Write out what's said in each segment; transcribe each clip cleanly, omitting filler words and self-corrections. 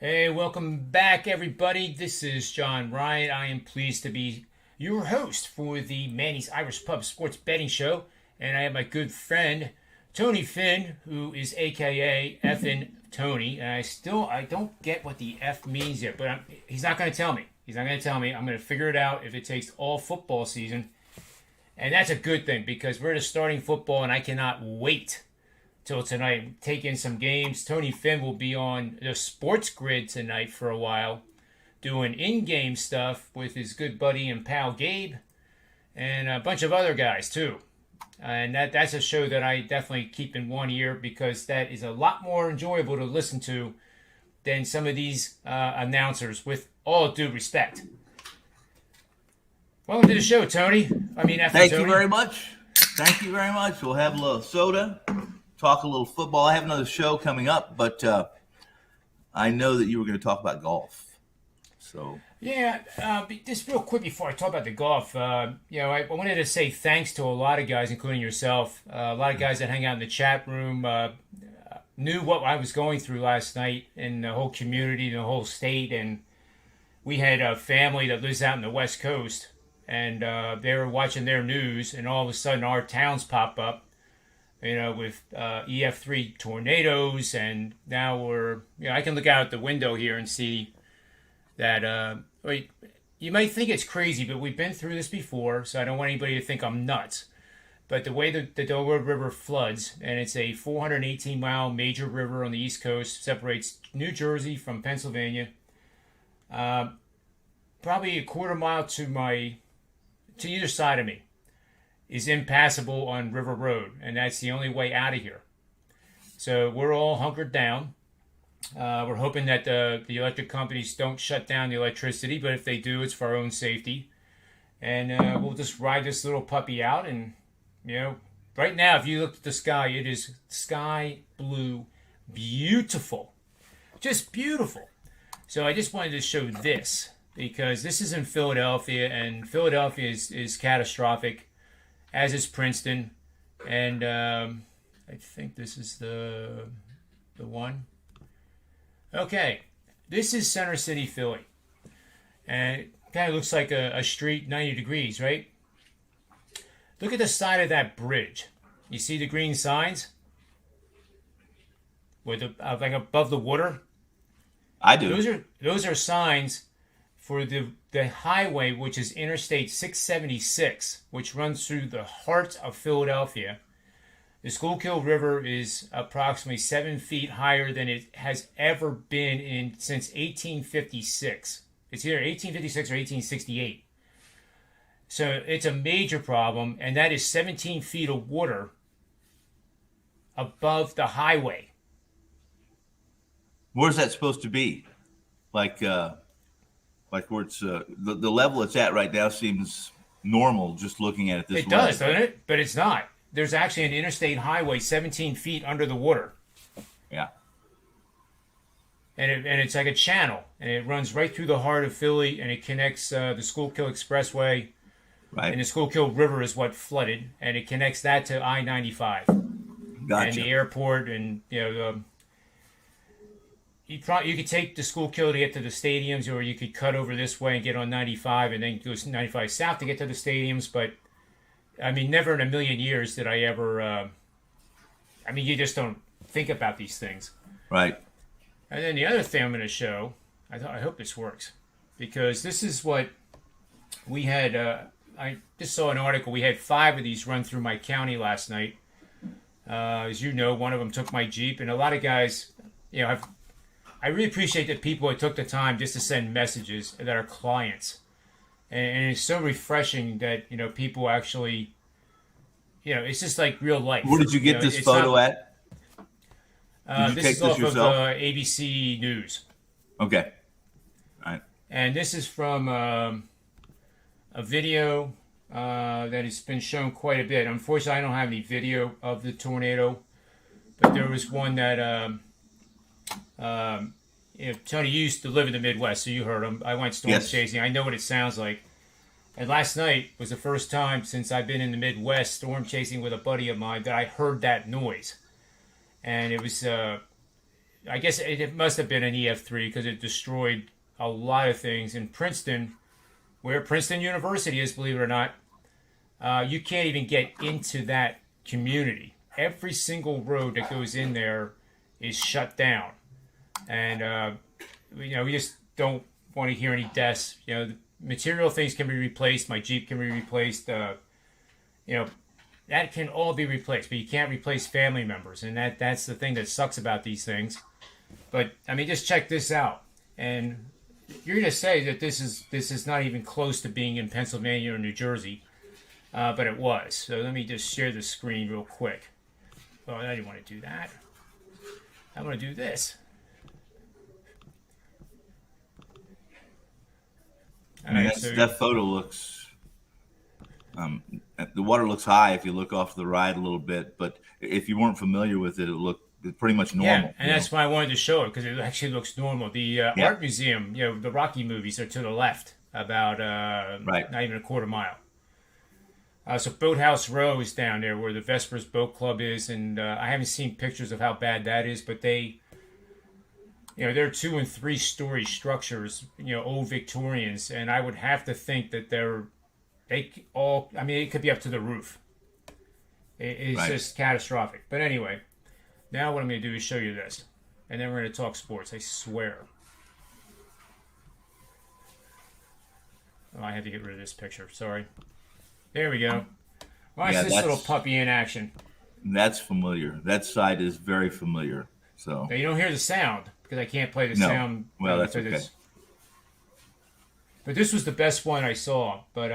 Hey, welcome back, everybody. This is John Ryan. I am pleased to be your host for the Manny's Irish Pub Sports Betting Show. And I have my good friend, Tony Finn, who is AKA Effin' Tony. And I don't get what the F means yet, but he's not going to tell me. He's not going to tell me. I'm going to figure it out if it takes all football season. And that's a good thing because we're just starting football and I cannot wait till tonight. Take in some games. Tony Finn will be on the sports grid tonight for a while, doing in-game stuff with his good buddy and pal Gabe, and a bunch of other guys too. And that's a show that I definitely keep in one ear because that is a lot more enjoyable to listen to than some of these announcers, with all due respect. Welcome to the show, Tony. Thank you very much. Thank you very much. We'll have a little soda, talk a little football. I have another show coming up, but I know that you were going to talk about golf. So yeah, just real quick before I talk about the golf, I wanted to say thanks to a lot of guys, including yourself. A lot of guys that hang out in the chat room knew what I was going through last night in the whole community, the whole state, and we had a family that lives out in the West Coast, and they were watching their news, and all of a sudden our towns pop up, with EF3 tornadoes, and now I can look out the window here and see that, you might think it's crazy, but we've been through this before, so I don't want anybody to think I'm nuts. But the way the Delaware River floods, and it's a 418-mile major river on the East Coast, separates New Jersey from Pennsylvania, probably a quarter mile to either side of me is impassable on River Road, and that's the only way out of here. So we're all hunkered down. We're hoping that the electric companies don't shut down the electricity, but if they do, it's for our own safety. And we'll just ride this little puppy out. And, right now, if you look at the sky, it is sky blue, beautiful, just beautiful. So I just wanted to show this because this is in Philadelphia, and Philadelphia is catastrophic, as is Princeton. And I think this is the one. Okay, this is Center City, Philly. And it kind of looks like a street 90 degrees, right? Look at the side of that bridge. You see the green signs? With like above the water? I do. Those are signs for the highway, which is Interstate 676, which runs through the heart of Philadelphia. The Schuylkill River is approximately 7 feet higher than it has ever been since 1856. It's either 1856 or 1868. So it's a major problem, and that is 17 feet of water above the highway. Where's that supposed to be? Like where it's the level it's at right now seems normal just looking at it this way. It does, doesn't it? But it's not. There's actually an interstate highway 17 feet under the water. Yeah. And it's like a channel, and it runs right through the heart of Philly, and it connects the Schuylkill Expressway. Right. And the Schuylkill River is what flooded, and it connects that to I-95. Gotcha. And the airport, and you could take the Schuylkill to get to the stadiums, or you could cut over this way and get on 95, and then go 95 south to get to the stadiums. But never in a million years did I ever. You just don't think about these things. Right. And then the other thing I'm going to show, I hope this works, because this is what we had. I just saw an article. We had 5 of these run through my county last night. As you know, one of them took my Jeep, and a lot of guys, I really appreciate that people took the time just to send messages that are clients. And it's so refreshing that, people actually, it's just like real life. Where did you get this photo at? This is off of ABC News. Okay. All right. And this is from a video that has been shown quite a bit. Unfortunately, I don't have any video of the tornado, but there was one that Tony used to live in the Midwest, so you heard him. I went storm chasing. I know what it sounds like. And last night was the first time since I've been in the Midwest storm chasing with a buddy of mine that I heard that noise. And it was I guess it must have been an EF3 because it destroyed a lot of things in Princeton, where Princeton University is, believe it or not. You can't even get into that community. Every single road that goes in there is shut down, and we just don't want to hear any deaths. The material things can be replaced. My Jeep can be replaced. That can all be replaced, but you can't replace family members, and that's the thing that sucks about these things. But I mean, just check this out, and you're going to say that this is not even close to being in Pennsylvania or New Jersey, but it was. So let me just share the screen real quick. Oh, I didn't want to do that. I want to do this. That photo looks. The water looks high if you look off the ride a little bit, but if you weren't familiar with it, it looked pretty much normal. Yeah, and that's why I wanted to show it, because it actually looks normal. The art museum, the Rocky movies are to the left, about not even a quarter mile. So Boathouse Row is down there where the Vespers Boat Club is, and I haven't seen pictures of how bad that is, but they're 2- and 3-story structures, old Victorians, and I would have to think that it could be up to the roof. It's just catastrophic. But anyway, now what I'm going to do is show you this, and then we're going to talk sports, I swear. Oh, I had to get rid of this picture, sorry. There we go. Watch this little puppy in action. That's familiar. That side is very familiar. So now, you don't hear the sound, because I can't play the sound. Well, that's okay. But this was the best one I saw. But,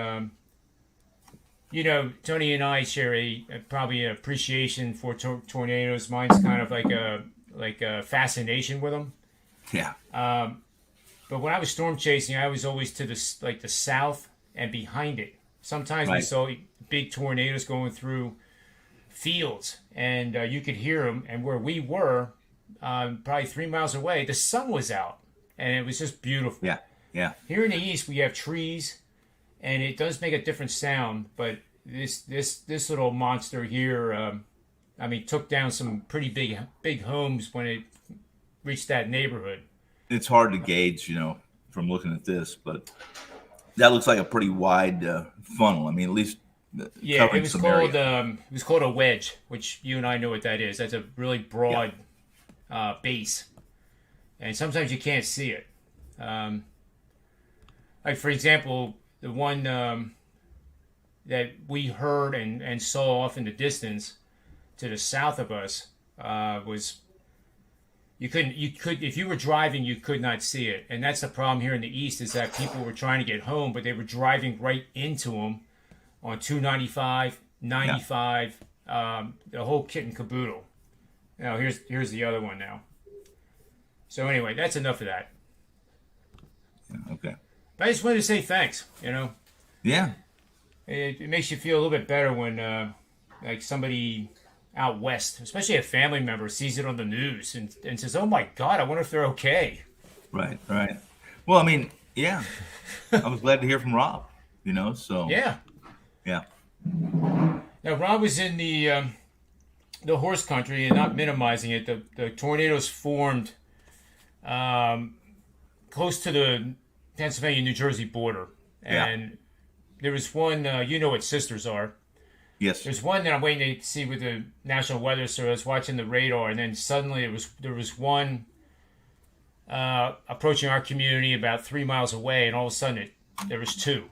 Tony and I share probably an appreciation for tornadoes. Mine's kind of like a fascination with them. Yeah. But when I was storm chasing, I was always to the south and behind it. Sometimes we saw big tornadoes going through fields, and you could hear them. And where we were, probably 3 miles away, the sun was out, and it was just beautiful. Yeah, yeah. Here in the east, we have trees, and it does make a different sound. But this little monster here, took down some pretty big homes when it reached that neighborhood. It's hard to gauge, from looking at this, but that looks like a pretty wide funnel. I mean, at least it was called it was called a wedge, which you and I know what that is. That's a really broad base, and sometimes you can't see it. Like for example, the one that we heard and saw off in the distance to the south of us was. You could if you were driving, you could not see it, and that's the problem here in the east is that people were trying to get home, but they were driving right into them on 295, 95, the whole kit and caboodle. Now here's the other one now. So anyway, that's enough of that. Okay. But I just wanted to say thanks. Yeah. It makes you feel a little bit better when like somebody out west, especially a family member, sees it on the news and says, "Oh my God, I wonder if they're okay." Right. Well, I mean, yeah, I was glad to hear from Rob. So yeah. Now Rob was in the horse country, and not minimizing it. The tornadoes formed close to the Pennsylvania-New Jersey border, and there was one. You know what sisters are. Yes. There's one that I'm waiting to see with the National Weather Service. I was watching the radar, and then suddenly there was one approaching our community about 3 miles away, and all of a sudden there was two.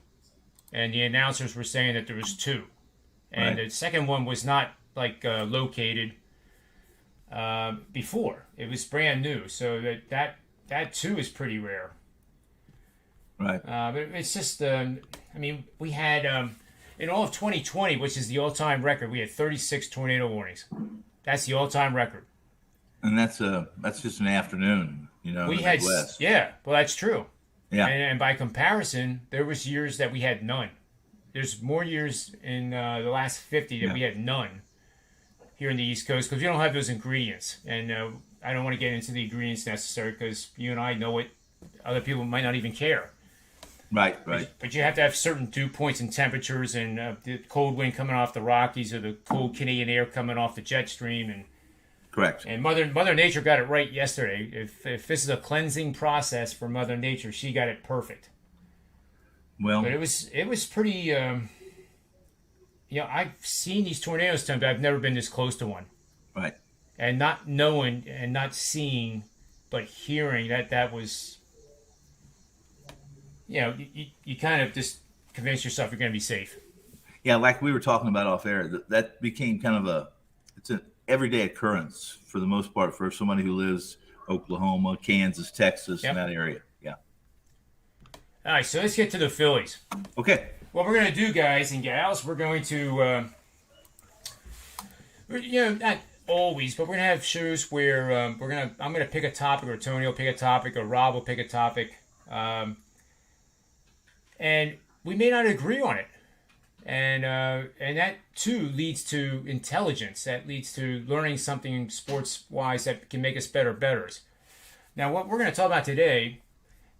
And the announcers were saying that there was two. And the second one was not located before. It was brand new. So that too is pretty rare. Right. But it's just, we had... in all of 2020, which is the all-time record, we had 36 tornado warnings. That's the all-time record. And that's just an afternoon, We had, Midwest. Yeah, well, that's true. Yeah. And by comparison, there was years that we had none. There's more years in the last 50 that we had none here in the East Coast because we don't have those ingredients. And I don't want to get into the ingredients necessary because you and I know it. Other people might not even care. Right. But you have to have certain dew points and temperatures, and the cold wind coming off the Rockies or the cold Canadian air coming off the jet stream, and Correct. And Mother Nature got it right yesterday. If this is a cleansing process for Mother Nature, she got it perfect. Well, but it was pretty. I've seen these tornadoes, but I've never been this close to one. Right. And not knowing and not seeing, but hearing that was, you kind of just convince yourself you're going to be safe. Yeah, like we were talking about off air, that became kind of it's an everyday occurrence for the most part for somebody who lives Oklahoma, Kansas, Texas, in that area. Yeah. All right, so let's get to the Phillies. Okay. What we're going to do, guys and gals, we're going to, not always, but we're going to have shows where I'm going to pick a topic, or Tony will pick a topic, or Rob will pick a topic, and we may not agree on it. And that, too, leads to intelligence. That leads to learning something sports-wise that can make us better bettors. Now, what we're going to talk about today,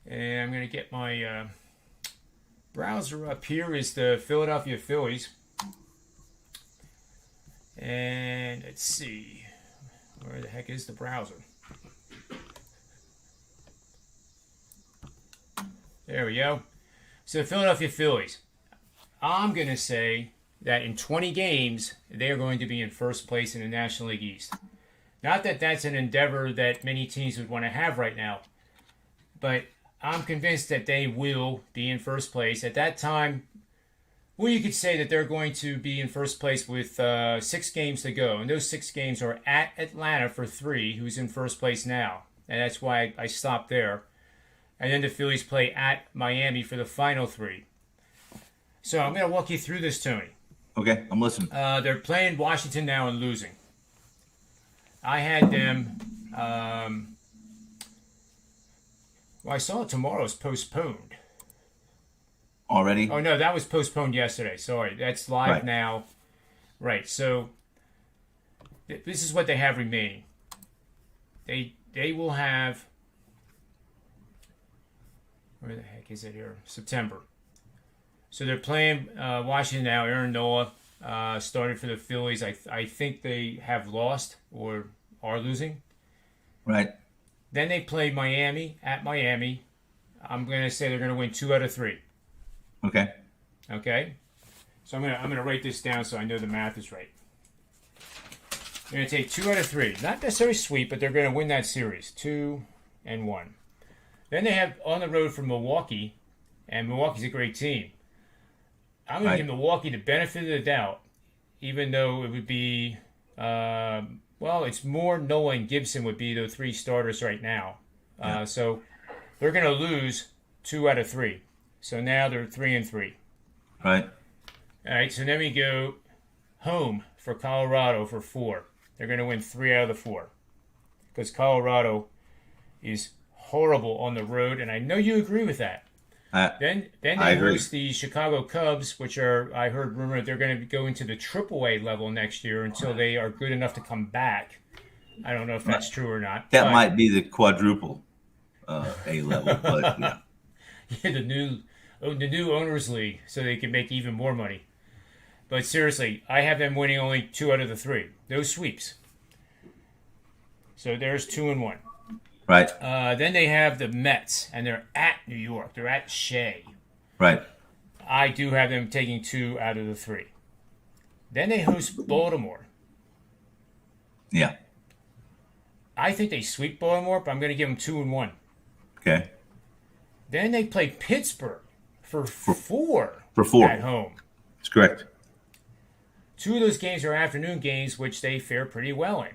and I'm going to get my browser up here, is the Philadelphia Phillies. And let's see. Where the heck is the browser? There we go. So, the Philadelphia Phillies. I'm going to say that in 20 games, they are going to be in first place in the National League East. Not that that's an endeavor that many teams would want to have right now, but I'm convinced that they will be in first place. At that time, well, you could say that they're going to be in first place with 6 games to go. And those 6 games are at Atlanta for 3, who's in first place now. And that's why I stopped there. And then the Phillies play at Miami for the final 3. So I'm going to walk you through this, Tony. Okay, I'm listening. They're playing Washington now and losing. I had them. I saw tomorrow's postponed. Already? Oh, no, that was postponed yesterday. Sorry, that's live Right. now. Right, so this is what they have remaining. They will have... Where the heck is it here? September. So they're playing Washington now. Aaron Nola started for the Phillies. I think they have lost or are losing. Right. Then they play Miami at Miami. I'm going to say they're going to win 2 out of 3. Okay. Okay? So I'm going to write this down so I know the math is right. They're going to take 2 out of 3. Not necessarily sweep, but they're going to win that series. 2-1. Then they have on the road from Milwaukee, and Milwaukee's a great team. I'm going to give Milwaukee the benefit of the doubt, even though it would be, it's more Nola and Gibson would be the 3 starters right now. So they're going to lose 2 out of 3. So now they're 3-3. Right. All right, so then we go home for Colorado for 4. They're going to win 3 out of the 4 because Colorado is horrible on the road, and I know you agree with that. Then they host the Chicago Cubs, which are, I heard rumored they're going to go into the AAA level next year until they are good enough to come back. I don't know if that's true or not. That might be the quadruple A level, but yeah. Yeah, the new owners league, so they can make even more money. But seriously, I have them winning only 2 out of the 3. No sweeps. So there's 2-1. Right. Then they have the Mets, and they're at New York. They're at Shea. Right. I do have them taking 2 out of the 3. Then they host Baltimore. Yeah. I think they sweep Baltimore, but I'm going to give them 2-1. Okay. Then they play Pittsburgh for 4 at home. That's correct. 2 of those games are afternoon games, which they fare pretty well in.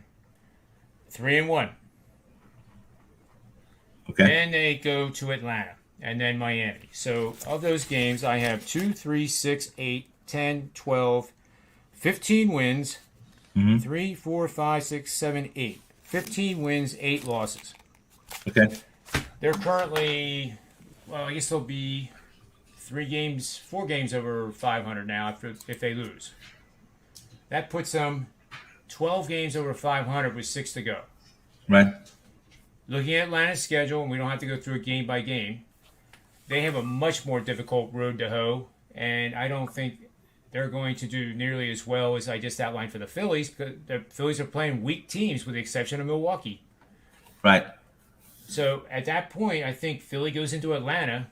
3-1. Okay. Then they go to Atlanta and then Miami. So of those games, I have 2, 3, 6, 8, 10, 12, 15 wins, 3, 4, 5, 6, 7, 8. 15 wins, 8 losses. Okay. They're currently, I guess they'll be 4 games over 500 now if they lose. That puts them 12 games over 500 with 6 to go. Right. Looking at Atlanta's schedule, and we don't have to go through it game by game, they have a much more difficult road to hoe, and I don't think they're going to do nearly as well as I just outlined for the Phillies, because the Phillies are playing weak teams with the exception of Milwaukee. Right. So at that point, I think Philly goes into Atlanta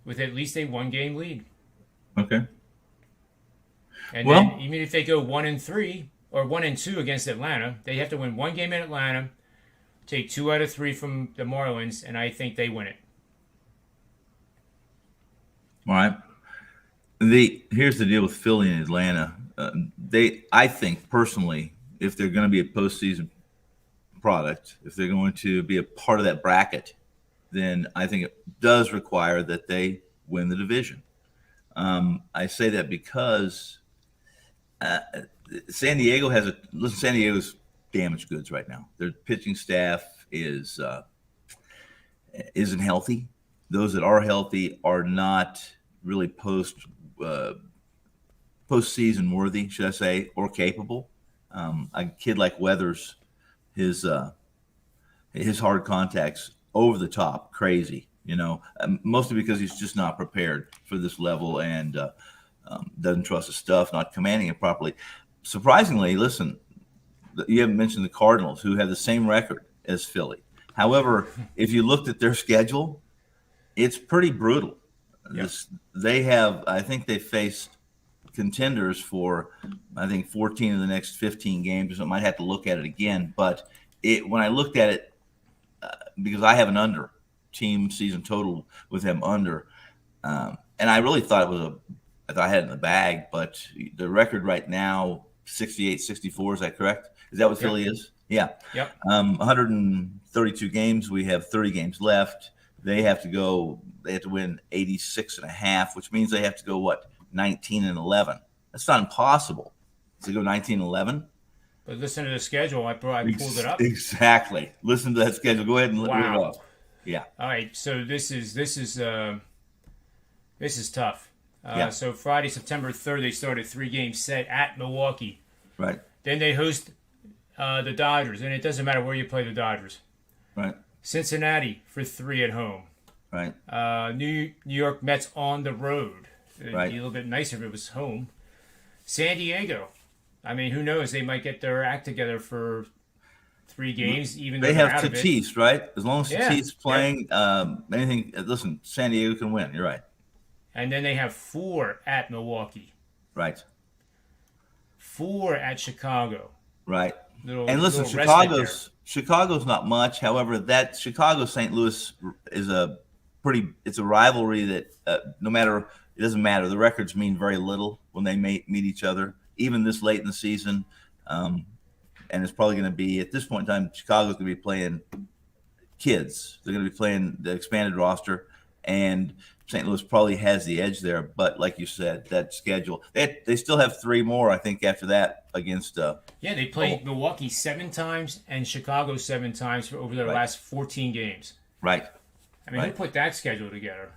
with at least a 1-game lead. Okay. And then even if they go 1-3 or 1-2 against Atlanta, they have to win 1 game in Atlanta, take 2 out of 3 from the Marlins, and I think they win it. All right. Here's the deal with Philly and Atlanta. I think personally, if they're going to be a postseason product, if they're going to be a part of that bracket, then I think it does require that they win the division. I say that because San Diego's damaged goods right now. Their pitching staff isn't healthy. Those that are healthy are not really postseason worthy, should I say, or capable. A kid like Weathers, his hard contacts over the top, crazy. Mostly because he's just not prepared for this level and doesn't trust his stuff, not commanding it properly. Surprisingly, listen, you haven't mentioned the Cardinals, who have the same record as Philly. However, if you looked at their schedule, it's pretty brutal. Yep. I think they faced contenders for, 14 of the next 15 games. I might have to look at it again. But when I looked at it, because I have an under team season total with them under, and I really thought I thought I had it in the bag. But the record right now, 68-64, is that correct? Is that what Philly is? Yeah. Yep. 132 games. We have 30 games left. They have to win 86.5, which means they have to go 19-11. That's not impossible to go 19-11. But listen to the schedule. I pulled it up. Exactly. Listen to that schedule. Go ahead and look it up. Yeah. All right. So this is tough. Yeah. So Friday, September 3rd, they start a 3-game set at Milwaukee. Right. Then they host the Dodgers, and it doesn't matter where you play the Dodgers. Right. Cincinnati for 3 at home. Right. New York Mets on the road. It'd Right. be a little bit nicer if it was home. San Diego. I mean, who knows? They might get their act together for 3 games, even though they they're have out of it. Tatis, right? As long as Yeah. Tatis playing, anything. Listen, San Diego can win. You're right. And then they have 4 at Milwaukee. Right. 4 at Chicago. Right. And listen, Chicago's not much. However, that Chicago-St. Louis is it's a rivalry that it doesn't matter. The records mean very little when they meet each other, even this late in the season. And it's probably going to be, at this point in time, Chicago's going to be playing kids. They're going to be playing the expanded roster, and St. Louis probably has the edge there. But like you said, that schedule, they still have 3 more, I think, after that against they played Milwaukee 7 times and Chicago 7 times over their last 14 games. Right. I mean, who put that schedule together?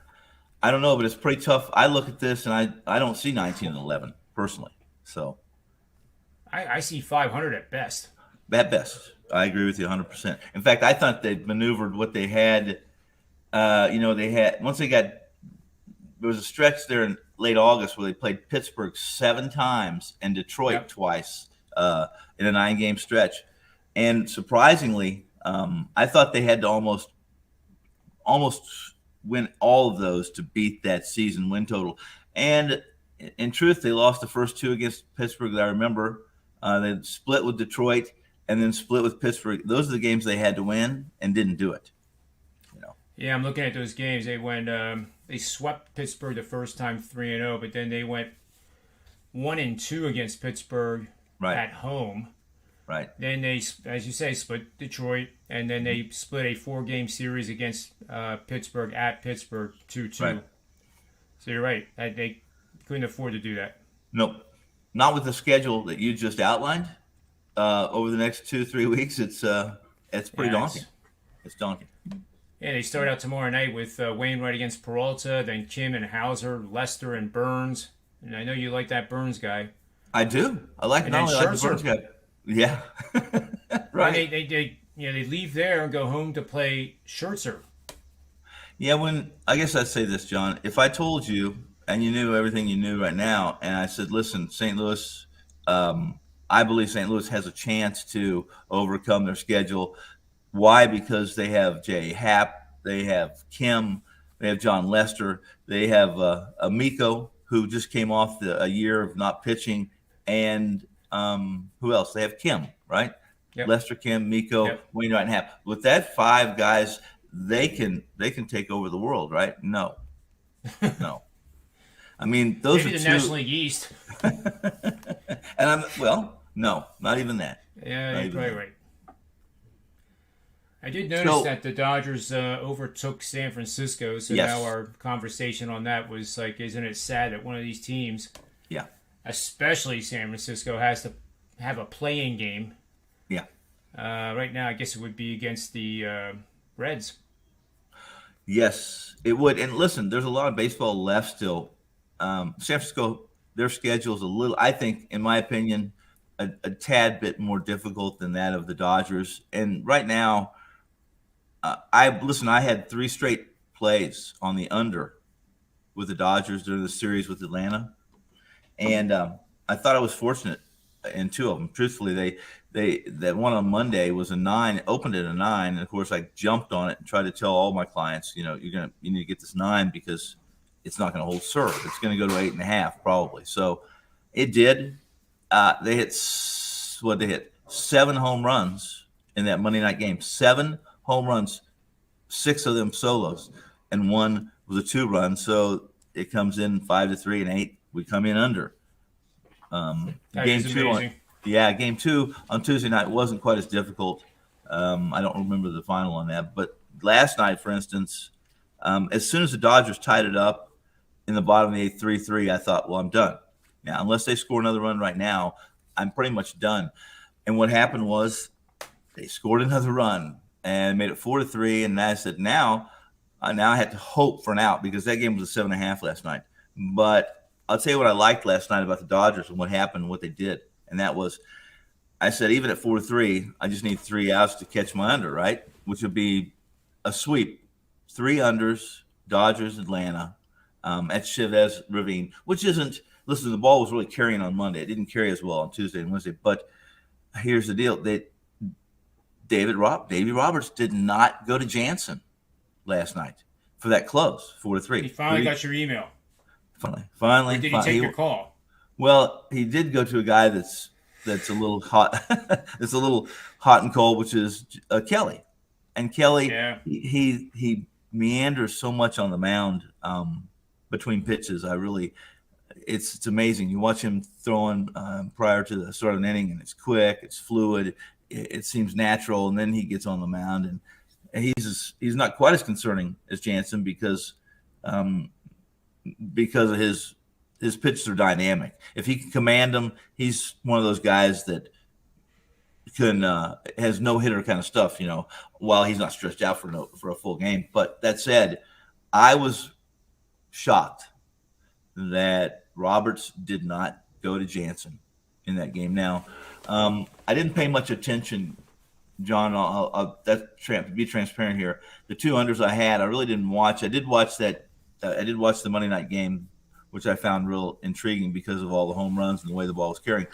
I don't know, but it's pretty tough. I look at this, and I don't see 19-11 personally. So I see 500 at best. At best. I agree with you 100%. In fact, I thought they maneuvered what they had. There was a stretch there in late August where they played Pittsburgh 7 times and Detroit twice in a 9-game stretch. And surprisingly, I thought they had to almost win all of those to beat that season win total. And in truth, they lost the first 2 against Pittsburgh that I remember. They split with Detroit and then split with Pittsburgh. Those are the games they had to win and didn't do it. Yeah, I'm looking at those games. They went. They swept Pittsburgh the first time 3-0, but then they went 1-2 against Pittsburgh at home. Right. Then they, as you say, split Detroit, and then they split a 4-game series against Pittsburgh at Pittsburgh 2-2. Right. So you're right. They couldn't afford to do that. Nope. Not with the schedule that you just outlined. Over the next 2-3 weeks, it's pretty daunting. It's daunting. Yeah, they start out tomorrow night with Wainwright against Peralta, then Kim and Hauser, Lester and Burns. And I know you like that Burns guy. I do. I like not only like the Burns guy. Yeah. Right. They leave there and go home to play Scherzer. Yeah, I guess I'd say this, John. If I told you and you knew everything you knew right now. And I said, listen, St. Louis, I believe St. Louis has a chance to overcome their schedule. Why? Because they have Jay Happ, they have Kim, they have John Lester, they have Amico, who just came off a year of not pitching, and who else? They have Kim, right? Yep. Lester, Kim, Miko, Yep. Wainwright, and Happ. With that 5 guys, they can take over the world, right? No. I mean, those Maybe are the 2. National League East. And no, not even that. Yeah, you're probably right. I did notice that the Dodgers overtook San Francisco, so yes. now our conversation on that was like, isn't it sad that one of these teams, especially San Francisco, has to have a play-in game? Yeah. Right now, I guess it would be against the Reds. Yes, it would. And listen, there's a lot of baseball left still. San Francisco, their schedule is a little, I think, in my opinion, a tad bit more difficult than that of the Dodgers. And right now, I had 3 straight plays on the under with the Dodgers during the series with Atlanta, and I thought I was fortunate in 2 of them. Truthfully, that one on Monday was a 9, opened at a 9, and of course I jumped on it and tried to tell all my clients, you need to get this 9 because it's not going to hold serve. It's going to go to 8.5 probably. So it did. They hit 7 home runs in that Monday night game. 7 home runs, 6 of them solos, and 1 was a 2-run. So it comes in 5-3 and 8. We come in under. Game 2 game 2 on Tuesday night wasn't quite as difficult. I don't remember the final on that, but last night, for instance, as soon as the Dodgers tied it up in the bottom of the 8th, 3-3, I thought, well, I'm done. Now, unless they score another run right now, I'm pretty much done. And what happened was they scored another run and made it 4-3. And I said, now I had to hope for an out because that game was a 7.5 last night. But I'll tell you what I liked last night about the Dodgers and what happened and what they did. And that was, I said, even at 4-3, I just need 3 outs to catch my under, right? Which would be a sweep. 3 unders, Dodgers, Atlanta, at Chavez Ravine, which isn't, listen, the ball was really carrying on Monday. It didn't carry as well on Tuesday and Wednesday. But here's the deal. Davey Roberts did not go to Jansen last night for that close, 4-3. He finally got your email. Finally. Or did he take your call? Well, he did go to a guy that's a little hot. It's a little hot and cold, which is Kelly. And Kelly, he meanders so much on the mound between pitches. It's amazing. You watch him throwing prior to the start of an inning, and it's quick, it's fluid, it seems natural, and then he gets on the mound, and he's not quite as concerning as Jansen because of his pitches are dynamic. If he can command them, he's one of those guys that has no hitter kind of stuff, while he's not stretched out for a full game. But that said, I was shocked that Roberts did not go to Jansen in that game. Now, I didn't pay much attention, John. I'll be transparent here. The 2 unders I had, I really didn't watch. I did watch that. I did watch the Monday night game, which I found real intriguing because of all the home runs and the way the ball was carrying.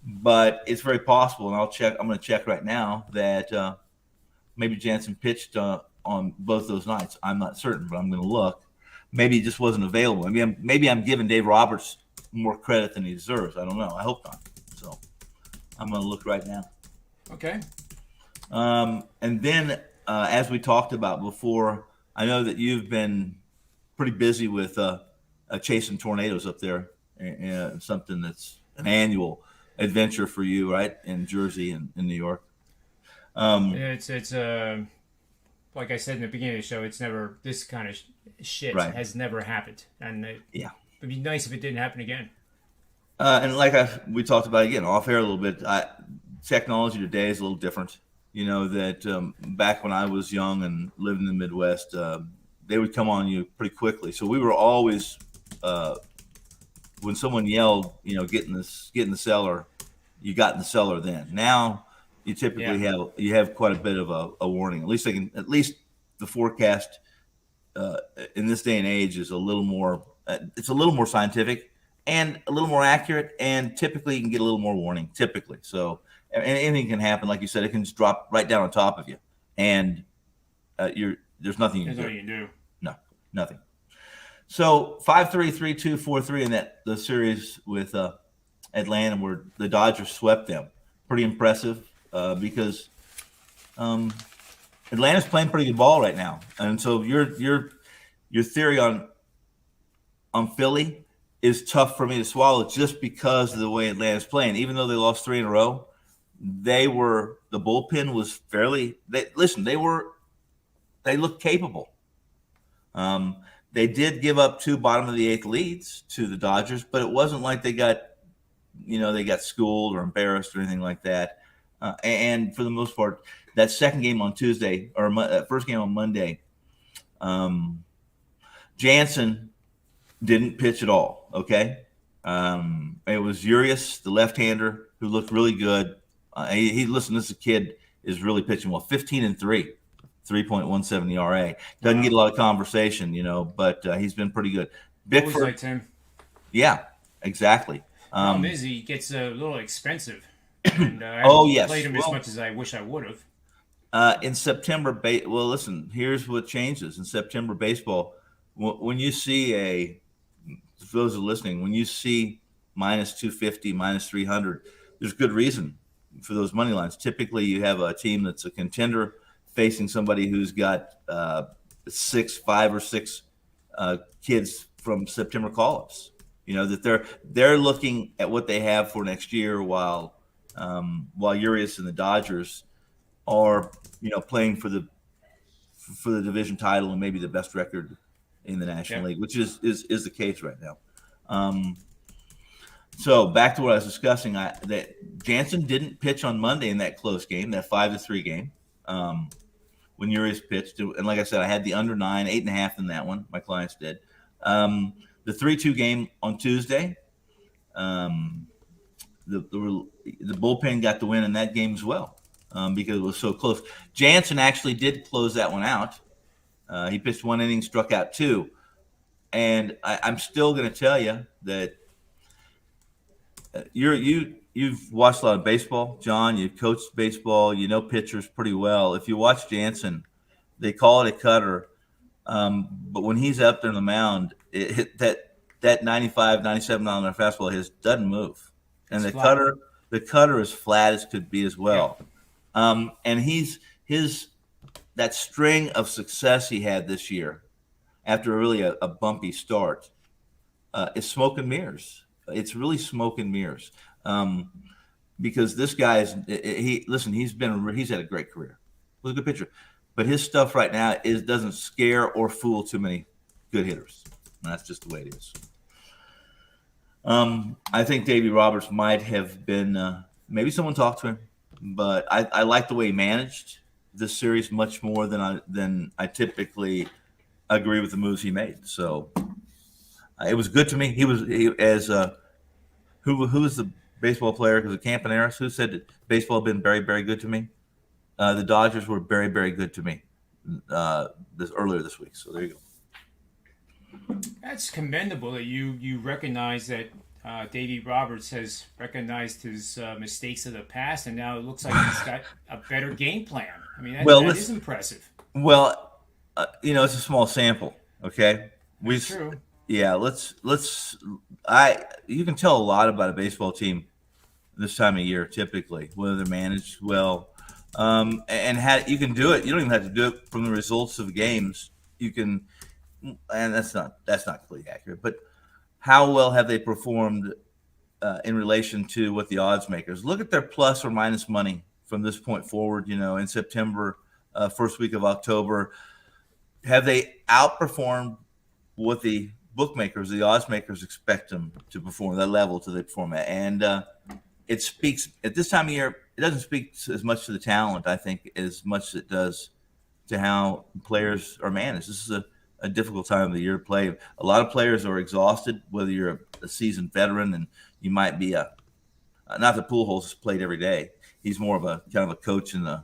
But it's very possible, and I'm going to check right now that maybe Jansen pitched on both those nights. I'm not certain, but I'm going to look. Maybe he just wasn't available. Maybe I'm giving Dave Roberts more credit than he deserves. I don't know. I hope not. So I'm going to look right now. Okay. And then, as we talked about before, I know that you've been pretty busy with chasing tornadoes up there, and something that's an annual adventure for you, right, in Jersey and in New York. It's like I said in the beginning of the show, it's never, this kind of shit has never happened, and it'd be nice if it didn't happen again. And like we talked about again off air a little bit, technology today is a little different. That back when I was young and lived in the Midwest, they would come on you pretty quickly. So we were always, when someone yelled, get in the cellar, you got in the cellar then. Now you typically have quite a bit of a warning. At least the forecast in this day and age is a little more it's a little more scientific and a little more accurate, and typically you can get a little more warning. Typically, so anything can happen. Like you said, it can just drop right down on top of you, and there's nothing you can do. There's nothing you can do. No, nothing. So 5-3, 3-2, 4-3 in the series with Atlanta, where the Dodgers swept them. Pretty impressive because Atlanta's playing pretty good ball right now, and so your theory on Philly is tough for me to swallow just because of the way Atlanta's playing. Even though they lost 3 in a row, the bullpen was fairly. They looked capable. They did give up 2 bottom of the 8th leads to the Dodgers, but it wasn't like they got schooled or embarrassed or anything like that. And for the most part, that second game on Tuesday or first game on Monday, Jansen didn't pitch at all. Okay, it was Urias, the left-hander, who looked really good. This kid is really pitching well. 15-3, 3.17 ERA. Doesn't get a lot of conversation, but he's been pretty good. Always liked him. Yeah, exactly. Problem is he gets a little expensive. And I haven't played him as much as I wish I would have. In September, listen, here's what changes in September baseball. When you see for those who are listening, when you see minus 250, minus 300, there's good reason for those money lines. Typically, you have a team that's a contender facing somebody who's got 5 or 6 kids from September call-ups. That they're looking at what they have for next year, while Urias and the Dodgers are playing for the division title and maybe the best record in the National League, which is the case right now. So back to what I was discussing, that Jansen didn't pitch on Monday in that close game, that 5-3 game, when Urias pitched. And like I said, I had the under 9, 8.5 in that one. My clients did. The 3-2 game on Tuesday, the bullpen got the win in that game as well, because it was so close. Jansen actually did close that one out. He pitched 1 inning, struck out 2. And I'm still going to tell you that you've watched a lot of baseball, John. You've coached baseball. You know pitchers pretty well. If you watch Jansen, they call it a cutter. But when he's up there on the mound, that 95, 97 mile an hour fastball doesn't move. And the cutter is flat as could be as well. Yeah. And that string of success he had this year, after really a bumpy start, is smoke and mirrors. It's really smoke and mirrors, because this guy he's had a great career. He's a good pitcher, but his stuff right now doesn't scare or fool too many good hitters. And that's just the way it is. I think Davey Roberts might have been maybe someone talked to him, but I like the way he managed this series much more than I typically agree with the moves he made. So it was good to me. Who was the baseball player? Was it Campaneris who said that baseball had been very, very good to me? The Dodgers were very, very good to me earlier this week. So there you go. That's commendable that you recognize that Davey Roberts has recognized his mistakes of the past, and now it looks like he's got a better game plan. I mean, that is impressive. Well, it's a small sample. Okay, That's true. Yeah, you can tell a lot about a baseball team this time of year, typically, whether they're managed well, and how you can do it. You don't even have to do it from the results of games. You can, and that's not completely accurate, but how well have they performed in relation to what the odds makers? Look at their plus or minus money from this point forward. In September, first week of October, have they outperformed what the bookmakers, the odds makers, expect them to perform, that level to they perform at? And it speaks at this time of year. It doesn't speak as much to the talent, I think, as much as it does to how players are managed. This is a difficult time of the year to play. A lot of players are exhausted, whether you're a seasoned veteran and you might be not that Pujols has played every day. He's more of a kind of a coach in the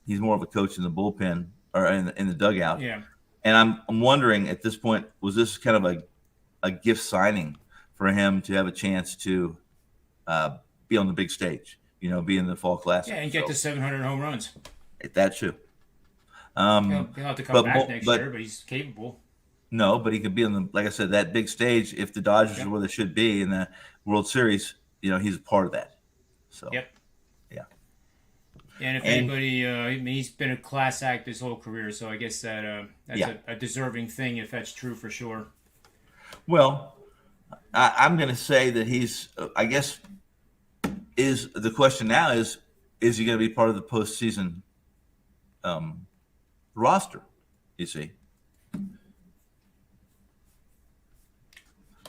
bullpen or in the dugout. Yeah. And I'm wondering at this point, was this kind of a gift signing for him to have a chance to be on the big stage. Be in the Fall Classic. Yeah, and get to 700 home runs. That's true. He'll have to come back next year, but he's capable. No, but he could be on the, like I said, that big stage. If the Dodgers are where they should be in the World Series, he's a part of that. So, yep. Yeah. And if anybody, he's been a class act his whole career, so I guess that's a deserving thing if that's true for sure. Well, I'm going to say that he's, I guess, is the question now is he going to be part of the postseason roster? You see.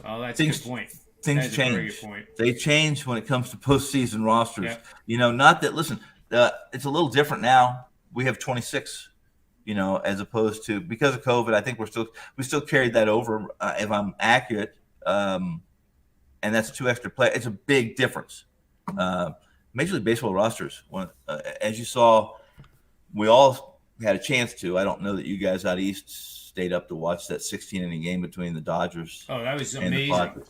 Oh, that's a good point. Things change. They change when it comes to postseason rosters. Yep. Not that. Listen, it's a little different now. We have 26. As opposed to, because of COVID, I think we still carried that over. If I'm accurate, and that's 2 extra players. It's a big difference. Major League Baseball rosters. As you saw, we all had a chance to. I don't know that you guys out east stayed up to watch that 16-inning game between the Dodgers. Oh, that was amazing.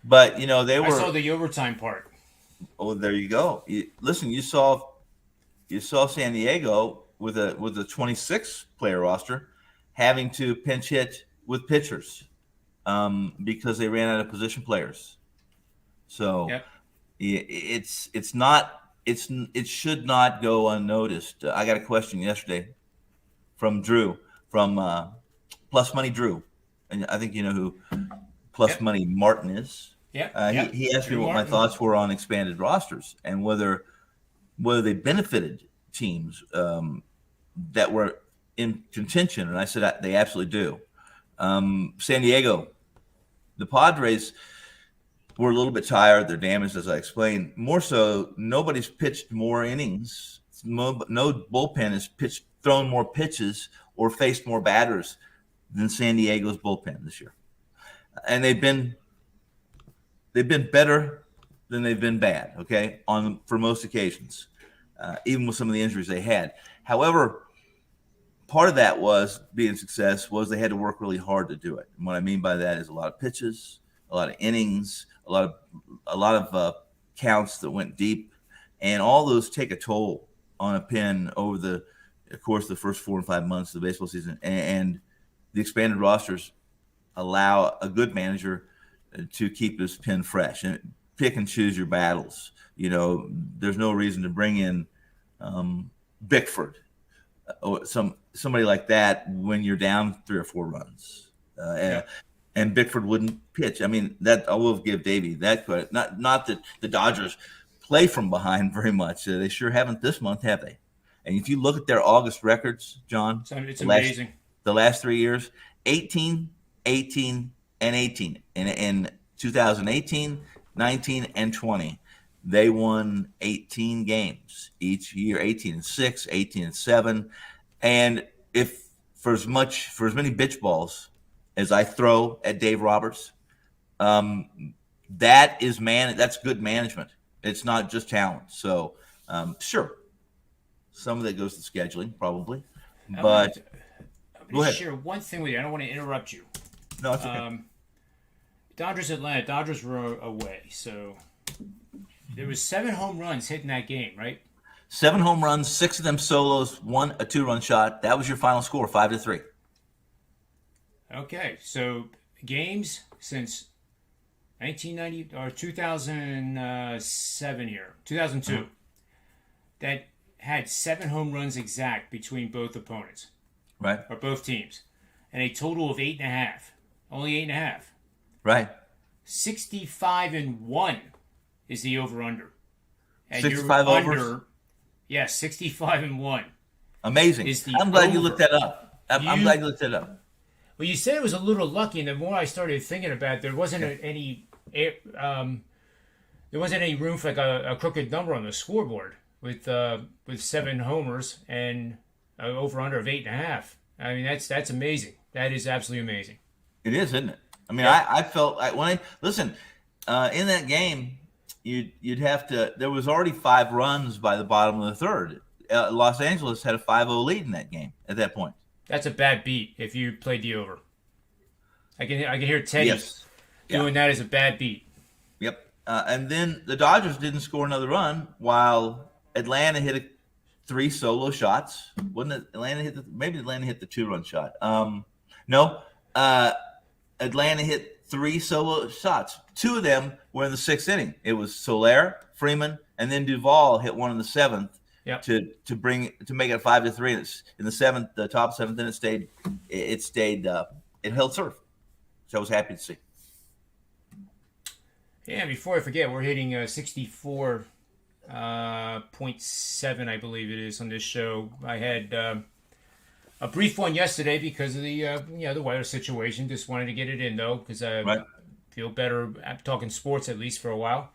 But they were. I saw the overtime part. Oh, there you go. Listen, you saw San Diego with a 26-player roster having to pinch hit with pitchers because they ran out of position players. So it should not go unnoticed. I got a question yesterday from Drew. From Plus Money Drew, and I think you know who Plus Money Martin is. Yeah. He asked me what my thoughts were on expanded rosters and whether they benefited teams that were in contention, and I said they absolutely do. San Diego, the Padres were a little bit tired. They're damaged, as I explained. More so, nobody's pitched more innings. No bullpen has thrown more pitches or faced more batters than San Diego's bullpen this year. And they've been better than they've been bad, okay, for most occasions, even with some of the injuries they had. However, part of that was being success was they had to work really hard to do it. And what I mean by that is a lot of pitches, a lot of innings, a lot of counts that went deep, and all those take a toll on a pen over the course of the first 4 and 5 months of the baseball season. And the expanded rosters allow a good manager to keep his pen fresh and pick and choose your battles. There's no reason to bring in Bickford or somebody like that when you're down 3 or 4 runs. And Bickford wouldn't pitch. I mean, that I will give Davey that credit. Not that the Dodgers play from behind very much. They sure haven't this month, have they? And if you look at their August records, John, it's amazing. The last 3 years, 18, 18, and 18. In 2018, 19, and 20, they won 18 games each year, 18-6, 18-7. And if for as many bitch balls as I throw at Dave Roberts, that's good management. It's not just talent. So, sure. Some of that goes to scheduling, probably. But I'm going to share one thing with you. I don't want to interrupt you. No, it's okay. Dodgers Atlanta. Dodgers were away, so there was 7 home runs hitting that game, right? 7 home runs, 6 of them solos, 1 a 2-run shot. That was your final score, 5-3. Okay, so games since 1990 or 2007 here, 2002, that had 7 home runs exact between both opponents, right, or both teams, and a total of 8.5. Only 8.5. Right. 65-1 is the over/under. 65 overs. Yeah, 65-1. Amazing. I'm glad you looked that up. I'm glad you looked that up. Well, you said it was a little lucky, and the more I started thinking about it, there wasn't any room for like a crooked number on the scoreboard with 7 homers and an over/under of 8.5. I mean, that's amazing. That is absolutely amazing. It is, isn't it? I mean, yeah. I felt like in that game, you'd have to. There was already 5 runs by the bottom of the third. Los Angeles had a 5-0 lead in that game at that point. That's a bad beat if you played the over. I can hear Teddy doing that as a bad beat. Yep. And then the Dodgers didn't score another run while Atlanta hit 3 solo shots. Wasn't it Atlanta maybe Atlanta hit the 2-run shot? No. Atlanta hit 3 solo shots. 2 of them were in the 6th inning. It was Soler, Freeman, and then Duvall hit one in the 7th to make it 5-3. In the 7th, the top 7th, and it held serve. So I was happy to see. Yeah, before I forget, we're hitting 64.7, I believe it is, on this show. I had a brief one yesterday because of the the weather situation. Just wanted to get it in though because I feel better talking sports at least for a while.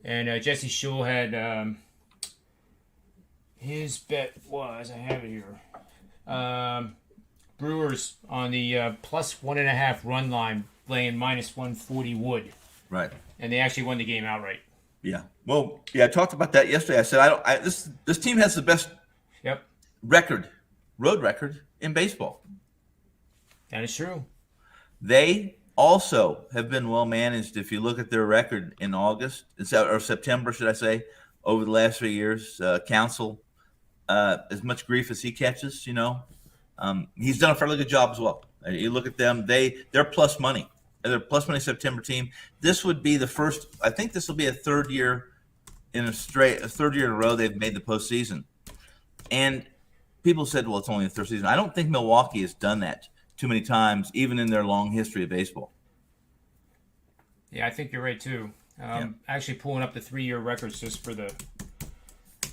And Jesse Schul had his bet was, I have it here, Brewers on the plus 1.5 run line, laying minus 140 wood. Right. And they actually won the game outright. Yeah. Well, yeah, I talked about that yesterday. I said this team has the best road record in baseball. That is true. They also have been well managed. If you look at their record in August or September, should I say, over the last 3 years, Counsell, as much grief as he catches, he's done a fairly good job as well. You look at them; they're plus money. They're plus money September team. This would be the first. I think this will be a third year in a row they've made the postseason. And people said, "Well, it's only the third season." I don't think Milwaukee has done that too many times, even in their long history of baseball. Yeah, I think you're right too. Actually, pulling up the 3-year records just for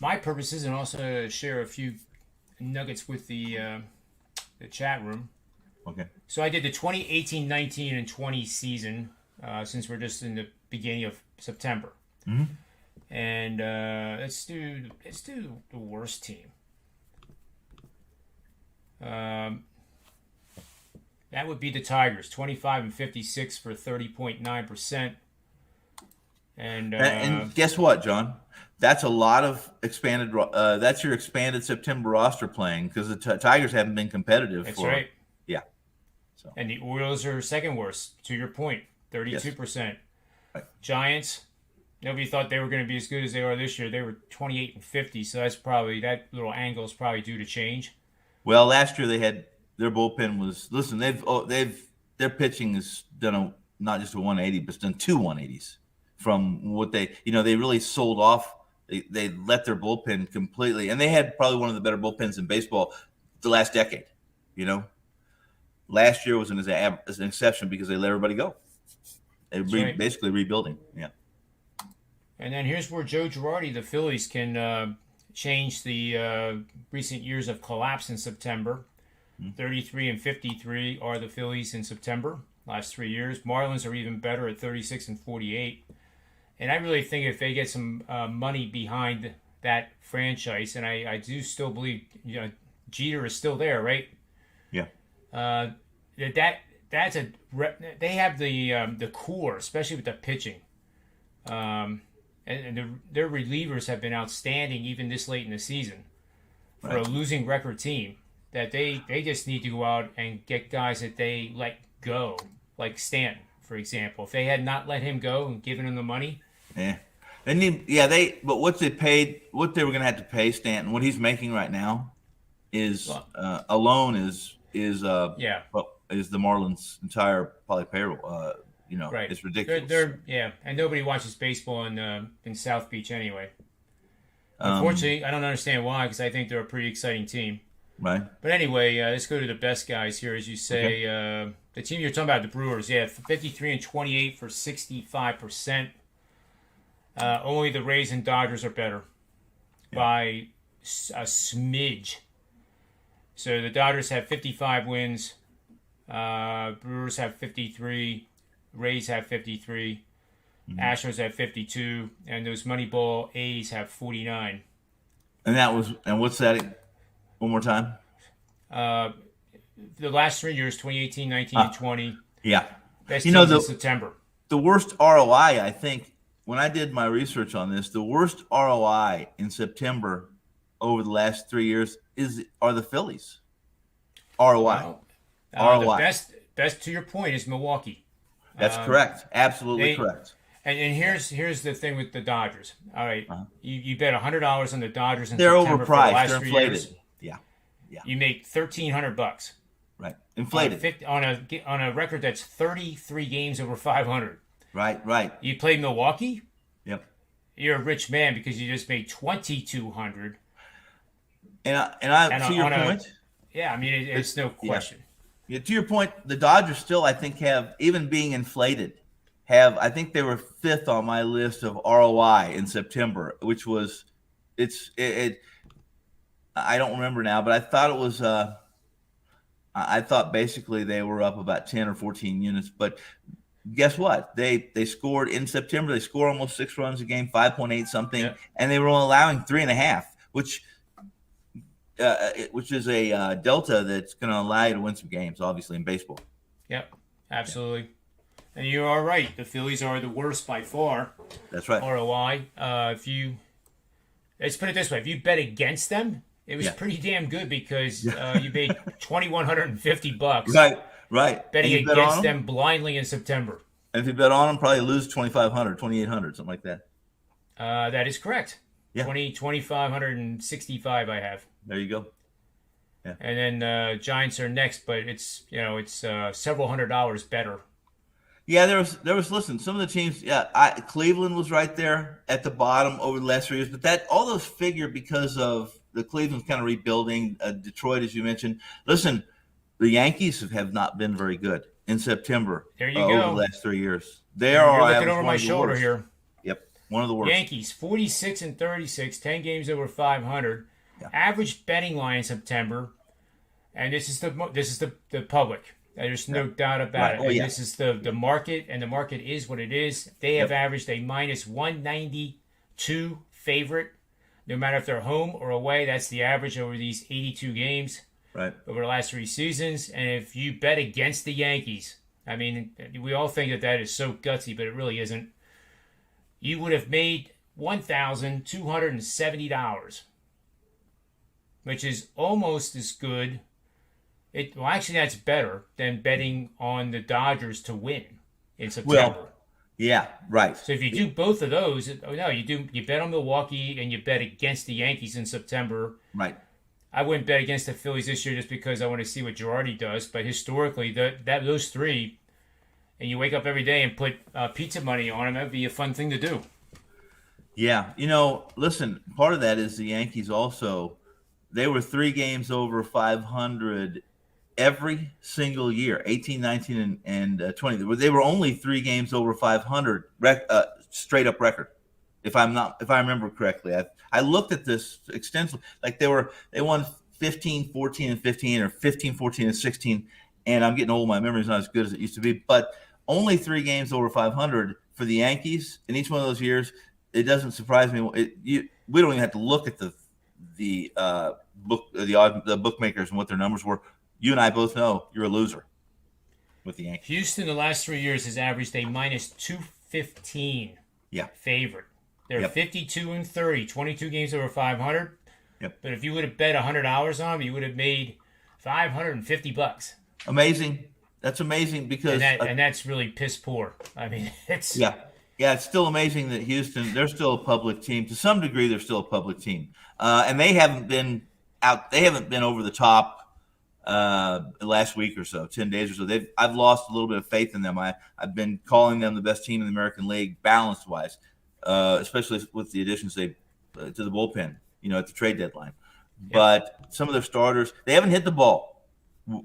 my purposes, and also share a few nuggets with the chat room. Okay. So I did the 2018, 19, and 20 season since we're just in the beginning of September. Mm-hmm. And let's do the worst team. That would be the Tigers, 25-56 for 30.9%. And guess what, John? That's a lot of expanded. That's your expanded September roster playing because the Tigers haven't been competitive. That's right. Yeah. So. And the Orioles are second worst. To your point, 32%. Yes. Right. Giants. Nobody thought they were going to be as good as they are this year. They were 28-50, so that's probably that little angle is probably due to change. Well, last year they had their bullpen was listen. Their pitching has done not just a 180, but it's done 2 180s from what they really sold off. They let their bullpen completely, and they had probably one of the better bullpens in baseball the last decade. Last year was an exception because they let everybody go. Basically rebuilding. Yeah. And then here's where Joe Girardi, the Phillies, can change the recent years of collapse in September. 33-53 are the Phillies in September. Last 3 years. Marlins are even better at 36-48. And I really think if they get some money behind that franchise, and I do still believe Jeter is still there, right? Yeah. They have the core, especially with the pitching. And their relievers have been outstanding even this late in the season for a losing record team. That they just need to go out and get guys that they let go, like Stanton, for example. If they had not let him go and given him the money, but what they were going to have to pay Stanton, what he's making right now, is alone is the Marlins' entire probably payroll. Right. It's ridiculous. And nobody watches baseball in South Beach anyway. Unfortunately, I don't understand why, because I think they're a pretty exciting team. Right. But anyway, let's go to the best guys here, as you say. Okay. The team you're talking about, the Brewers, 53-28 for 65%. Only the Rays and Dodgers are better by a smidge. So the Dodgers have 55 wins. Brewers have 53. Rays have 53. Astros have 52. And those Moneyball A's have 49. And what's that? One more time. The last 3 years, 2018, 19, and 20. Yeah. Best teams in September. The worst ROI, I think, when I did my research on this, the worst ROI in September over the last 3 years are the Phillies. ROI. ROI. best to your point is Milwaukee. That's correct. Absolutely correct. And here's the thing with the Dodgers. All right, you bet $100 on the Dodgers in They're September overpriced. for the last They're 3 inflated. years. Yeah. You make $1,300. Right. Inflated. On a record that's 33 games over 500. Right. You play Milwaukee. Yep. You're a rich man because you just made 2,200. And to your point. Yeah, I mean it's no question. Yeah, to your point, the Dodgers still, I think, have, even being inflated, I think they were 5th on my list of ROI in September, which was, I don't remember now, but I thought it was, I thought basically they were up about 10 or 14 units. But guess what? They scored in September. They scored almost 6 runs a game, 5.8 something, and they were only allowing 3.5, which is a delta that's going to allow you to win some games, obviously, in baseball. Yep, absolutely. Yeah. And you are right. The Phillies are the worst by far. That's right. ROI. Let's put it this way: if you bet against them, it was pretty damn good because you made $2,150. Right. Betting against them blindly in September. And if you bet on them, probably lose 2,500, 2,800, something like that. That is correct. Yeah. 2,565 I have. There you go. Yeah. And then Giants are next, but it's several $100 better. Yeah, there was. Listen, some of the teams. Yeah, Cleveland was right there at the bottom over the last 3 years, but all those figure because of the Cleveland's kind of rebuilding. Detroit, as you mentioned. Listen, the Yankees have not been very good in September. There you over go. The last 3 years, You're looking over my shoulder here. Yep, one of the worst. Yankees 46-36, 10 games over 500. Yeah. Average betting line in September, and this is the public. There's no doubt about it. Oh, This is the market, and the market is what it is. They have averaged a minus 192 favorite, no matter if they're home or away. That's the average over these 82 games over the last 3 seasons. And if you bet against the Yankees, I mean, we all think that is so gutsy, but it really isn't. You would have made $1,270, which is almost as good. Actually, that's better than betting on the Dodgers to win in September. Well, yeah, right. So if you do both of those, you bet on Milwaukee and you bet against the Yankees in September. Right. I wouldn't bet against the Phillies this year just because I want to see what Girardi does. But historically, those 3, and you wake up every day and put pizza money on them, that'd be a fun thing to do. Yeah, listen, part of that is the Yankees also. They were 3 games over 500 every single year, 18, 19, and 20. They were only 3 games over 500 straight up record. If I remember correctly, I looked at this extensively. Like they won 15, 14, and 15, or 15, 14, and 16. And I'm getting old. My memory's not as good as it used to be. But only 3 games over 500 for the Yankees in each one of those years. It doesn't surprise me. We don't even have to look at the bookmakers and what their numbers were. You and I both know you're a loser with the Yankees. Houston, the last 3 years, has averaged a minus 215 favorite. They're 52-30, 22 games over 500. Yep. But if you would have bet $100 on them, you would have made $550. Amazing. That's amazing because and that's really piss poor. I mean, it's it's still amazing that Houston, they're still a public team. To some degree, they're still a public team. And they haven't been over the top last week or so, 10 days or so. I've lost a little bit of faith in them. I've been calling them the best team in the American League balance wise, especially with the additions to the bullpen, at the trade deadline. Yep. But some of their starters, they haven't hit the ball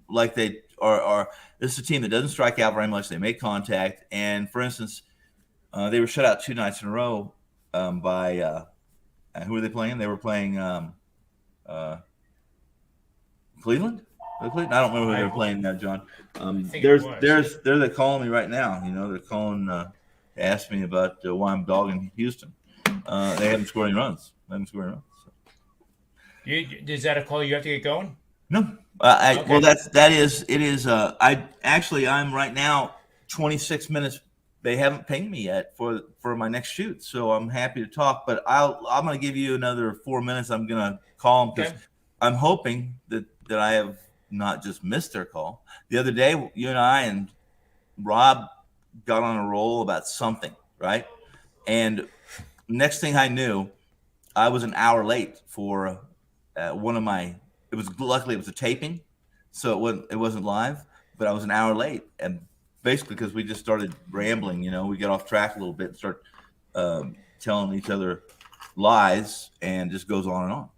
like they are. This is a team that doesn't strike out very much. They make contact. And for instance, they were shut out 2 nights in a row by who were they playing? They were playing Cleveland. I don't remember who they were playing now, John. They're calling me right now. They're calling to ask me about why I'm dogging Houston. They haven't scored any runs. So. Is that a call you have to get going? No. Okay. Well, it is. I'm right now 26 minutes. They haven't pinged me yet for my next shoot, so I'm happy to talk. But I'm going to give you another 4 minutes. I'm going to call them because I'm hoping that I have not just missed their call. The other day, you and I and Rob got on a roll about something, right? And next thing I knew, I was an hour late for one of my. Luckily it was a taping, so it wasn't live, but I was an hour late, and basically because we just started rambling. We get off track a little bit and start telling each other lies, and just goes on and on.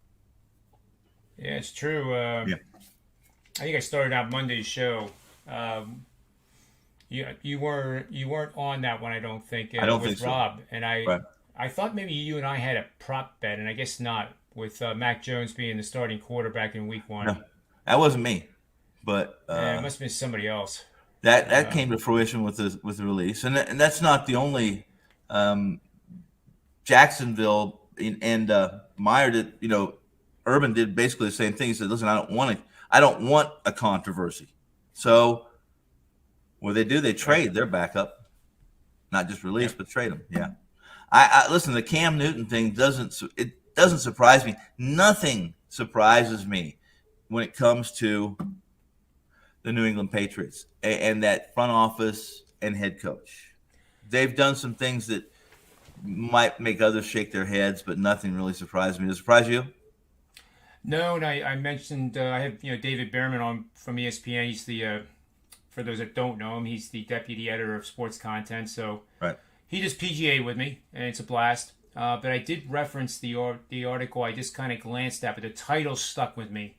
Yeah, it's true. Yeah. I think I started out Monday's show. You weren't on that one, I don't think. I don't with think so. Rob, and Right. I thought maybe you and I had a prop bet, and I guess not, with Mac Jones being the starting quarterback in Week 1. No, that wasn't me, but Yeah, it must have been somebody else. that came to fruition with the release, and that's not the only. Jacksonville and Meyer did. Urban did basically the same thing. He said, "Listen, I don't want a controversy." So what they do, they trade their backup, not just release, but trade them. Yeah. I listen. The Cam Newton thing doesn't surprise me. Nothing surprises me when it comes to the New England Patriots and that front office and head coach. They've done some things that might make others shake their heads, but nothing really surprised me. Does it surprise you? No, and I mentioned I have David Behrman on from ESPN. He's the for those that don't know him, he's the deputy editor of sports content. So Right. he does PGA with me, and it's a blast. But I did reference the article. I just kind of glanced at, but the title stuck with me.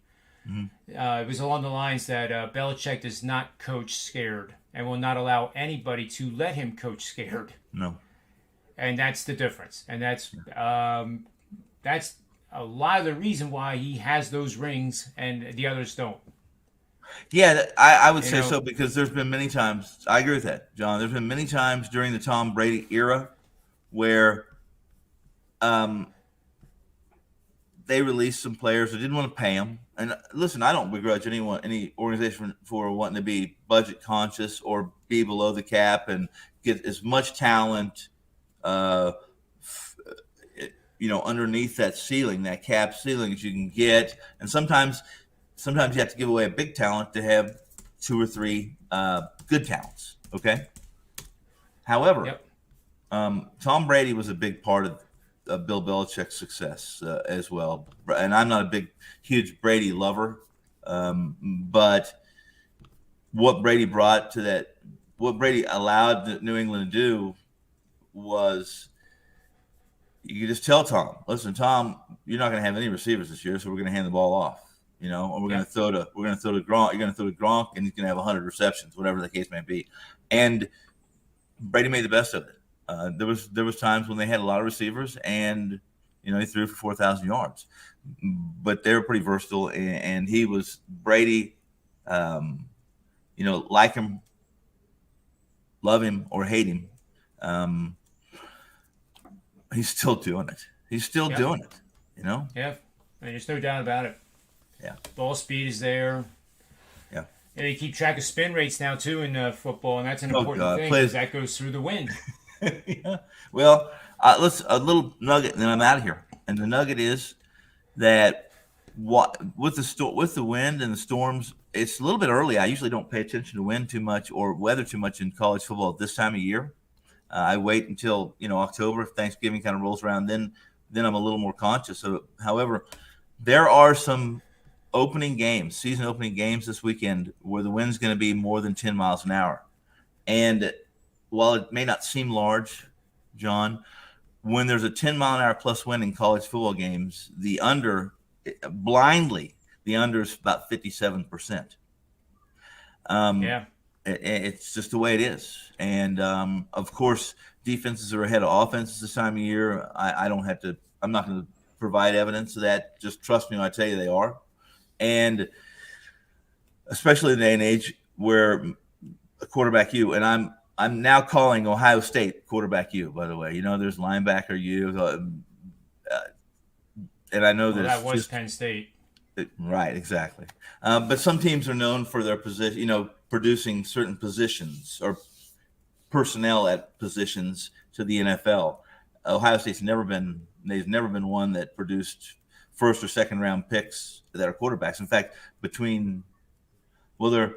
Mm-hmm. It was along the lines that Belichick does not coach scared and will not allow anybody to let him coach scared. No. And that's the difference. And that's a lot of the reason why he has those rings and the others don't. Yeah, I would say so, because there's been many times. I agree with that, John. There's been many times during the Tom Brady era where they released some players that didn't want to pay them. And listen, I don't begrudge any organization for wanting to be budget conscious or be below the cap and get as much talent, underneath that ceiling, that cap ceiling, as you can get. And sometimes you have to give away a big talent to have two or three good talents. Okay. However, Tom Brady was a big part of Bill Belichick's success as well. And I'm not a huge Brady lover, but what Brady brought to that, what Brady allowed New England to do was, you could just tell Tom, listen, Tom, you're not going to have any receivers this year, so we're going to hand the ball off, and we're going to throw to Gronk. You're going to throw to Gronk, and he's going to have 100 receptions, whatever the case may be. And Brady made the best of it. There was times when they had a lot of receivers, and he threw for 4,000 yards, but they were pretty versatile. And he was Brady. Like him, love him or hate him, he's still doing it. He's still doing it. Yeah, I mean, there's no doubt about it. Yeah, ball speed is there. Yeah. And they keep track of spin rates now too in football, and that's an important thing because that goes through the wind. Yeah. Well, let's a little nugget, and then I'm out of here. And the nugget is that with the wind and the storms, it's a little bit early. I usually don't pay attention to wind too much or weather too much in college football at this time of year. I wait until October, if Thanksgiving kind of rolls around. Then I'm a little more conscious. So, however, there are some season opening games this weekend where the wind's going to be more than 10 miles an hour. And while it may not seem large, John, when there's a 10-mile-an-hour plus wind in college football games, the under is about 57%. It's just the way it is. And, of course, defenses are ahead of offenses this time of year. I'm not going to provide evidence of that. Just trust me when I tell you they are. And especially in the day and age where a quarterback U, and I'm now calling Ohio State quarterback U, by the way. There's linebacker U. And I know that was Penn State. Right, exactly. But some teams are known for their position, producing certain positions or personnel at positions to the NFL. Ohio State's never been one that produced first or second round picks that are quarterbacks. In fact, between Well,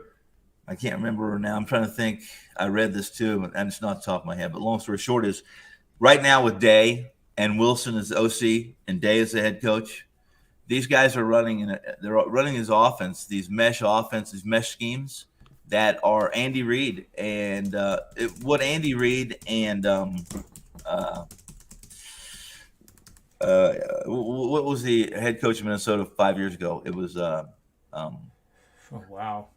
I can't remember now. I'm trying to think. I read this too, and it's not off the top of my head. But long story short is, right now with Day and Wilson as OC and Day as the head coach, these guys are they're running his offense, these mesh schemes that are Andy Reid and what Andy Reid and what was the head coach of Minnesota 5 years ago? It was Oh, wow.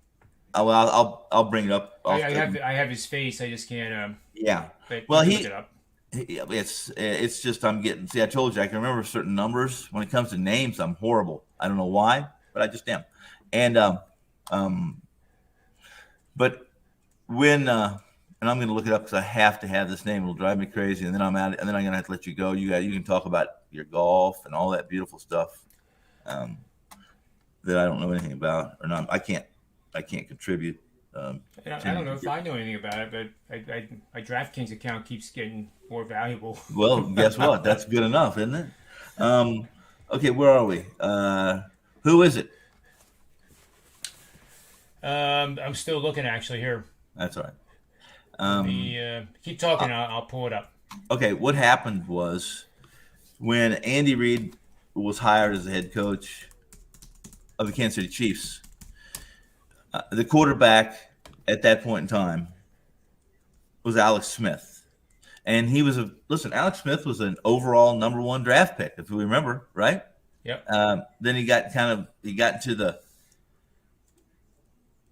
I'll bring it up. I have his face. I just can't. Yeah. But Well, look it up. It's just I told you I can remember certain numbers. When it comes to names, I'm horrible. I don't know why, but I just am. And but when and I'm going to look it up because I have to have this name. It'll drive me crazy, and then I'm out. And then I'm going to have to let you go. You can talk about your golf and all that beautiful stuff that I don't know anything about, or not. I can't contribute. I don't know if I know anything about it, but my DraftKings account keeps getting more valuable. Well, guess what? That's good enough, isn't it? Okay, where are we? Who is it? I'm still looking actually here. That's all right. Keep talking. I'll pull it up. Okay, what happened was when Andy Reid was hired as the head coach of the Kansas City Chiefs, the quarterback at that point in time was Alex Smith. And he was Alex Smith was an overall number 1 draft pick, if we remember, right? Yep. Then he got into the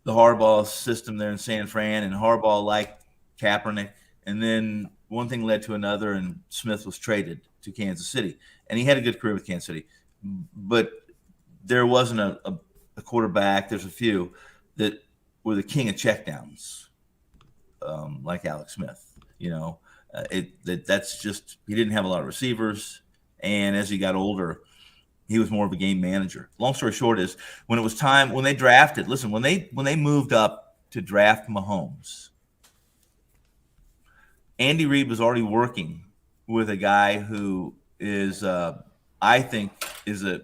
Harbaugh system there in San Fran, and Harbaugh liked Kaepernick. And then one thing led to another, and Smith was traded to Kansas City. And he had a good career with Kansas City. But there wasn't a quarterback, there's a few, that were the king of checkdowns, like Alex Smith. That's just, he didn't have a lot of receivers, and as he got older, he was more of a game manager. Long story short is, when it was time, when they moved up to draft Mahomes, Andy Reid was already working with a guy who is, I think, is a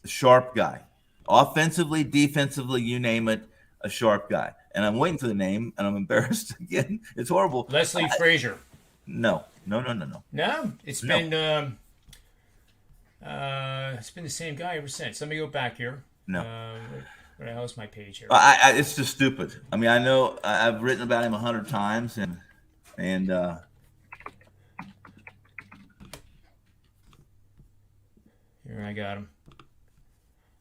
sharp guy. Offensively, defensively, you name it, a sharp guy. And I'm waiting for the name, and I'm embarrassed again. It's horrible. Leslie Frazier. No. No, it's been the same guy ever since. Let me go back here. No. Where the hell is my page here? It's just stupid. I mean, I know I've written about him 100 times, and here I got him.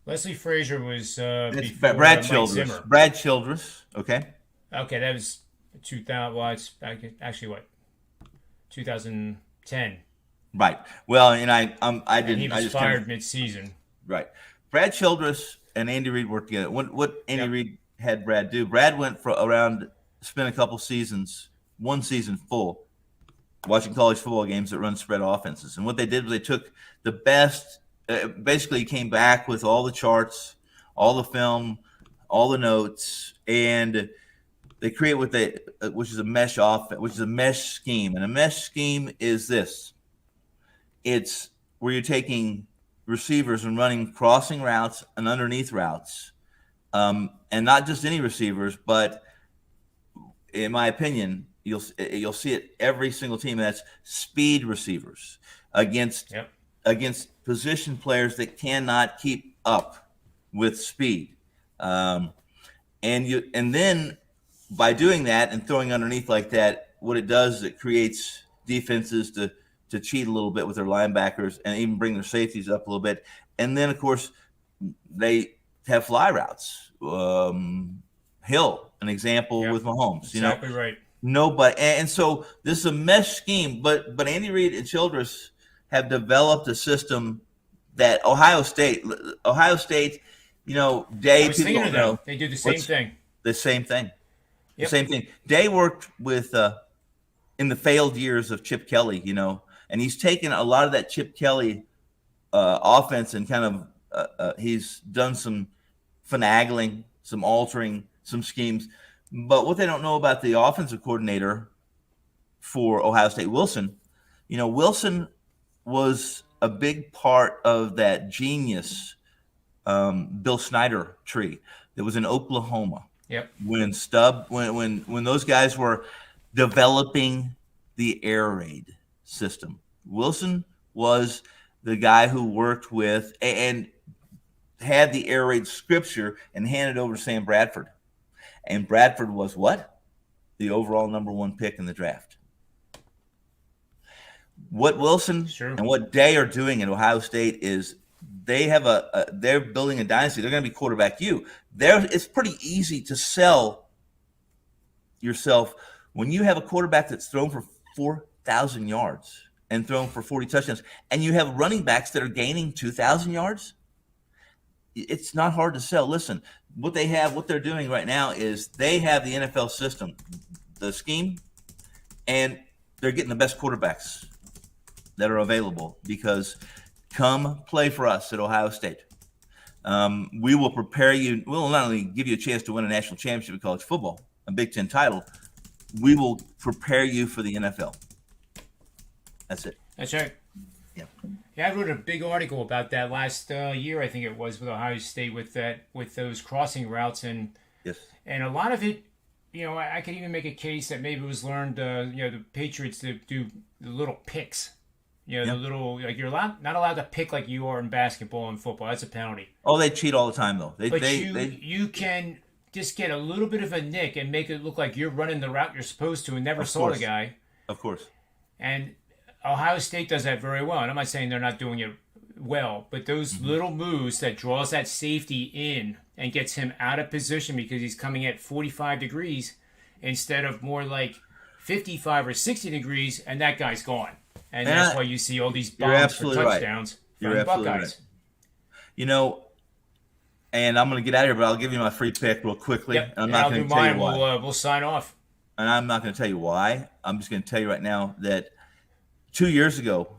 Leslie Frazier was it's before Brad Mike Childress. Zimmer. Brad Childress. Okay, that was 2000. Well, it's actually what 2010. Right. Well, and I didn't. And he was fired mid-season. Right. Brad Childress and Andy Reid worked together. What Andy Reid had Brad do? Brad went spent a couple seasons, 1 season full, watching college football games that run spread offenses. And what they did was they took the best. Basically, he came back with all the charts, all the film, all the notes, and they create which is a mesh scheme. And a mesh scheme is this: it's where you're taking receivers and running crossing routes and underneath routes, and not just any receivers, but in my opinion, you'll see it every single team. That's speed receivers against position players that cannot keep up with speed, and then by doing that and throwing underneath like that, what it does is it creates defenses to cheat a little bit with their linebackers and even bring their safeties up a little bit. And then, of course, they have fly routes. Hill, an example with Mahomes. Exactly right. Nobody, and so this is a mesh scheme. But Andy Reid and Childress have developed a system that Ohio State, Day. I was thinking of them. They do the same thing. The same thing. Yep. The same thing. Day worked with in the failed years of Chip Kelly, and he's taken a lot of that Chip Kelly offense and kind of he's done some finagling, some altering, some schemes. But what they don't know about the offensive coordinator for Ohio State, Wilson, Wilson was a big part of that genius Bill Snyder tree that was in Oklahoma. Yep. When those guys were developing the air raid system. Wilson was the guy who worked with and had the air raid scripture and handed over to Sam Bradford. And Bradford was what? The overall number 1 pick in the draft. What Wilson and what Day are doing at Ohio State is they have they're building a dynasty. They're going to be quarterback you. It's pretty easy to sell yourself when you have a quarterback that's thrown for 4,000 yards and thrown for 40 touchdowns, and you have running backs that are gaining 2,000 yards. It's not hard to sell. Listen, what they're doing right now is they have the NFL system, the scheme, and they're getting the best quarterbacks that are available because come play for us at Ohio State. We will prepare you. We'll not only give you a chance to win a national championship in college football, a Big Ten title, we will prepare you for the NFL. That's it. That's right. Yeah, I wrote a big article about that last year, I think it was, with Ohio State with those crossing routes, and and a lot of it, I could even make a case that maybe it was learned, the Patriots to do the little picks, the little, like you're not allowed to pick like you are in basketball and football. That's a penalty. Oh, they cheat all the time though. You can just get a little bit of a nick and make it look like you're running the route you're supposed to and never saw the guy. Of course. And Ohio State does that very well. And I'm not saying they're not doing it well, but those little moves that draws that safety in and gets him out of position because he's coming at 45 degrees instead of more like 55 or 60 degrees, and that guy's gone. And that's why you see all these bombs for touchdowns from the Buckeyes. Right. And I'm going to get out of here, but I'll give you my free pick real quickly. Yep. And I'm not going to tell you why. We'll sign off. And I'm not going to tell you why. I'm just going to tell you right now that 2 years ago,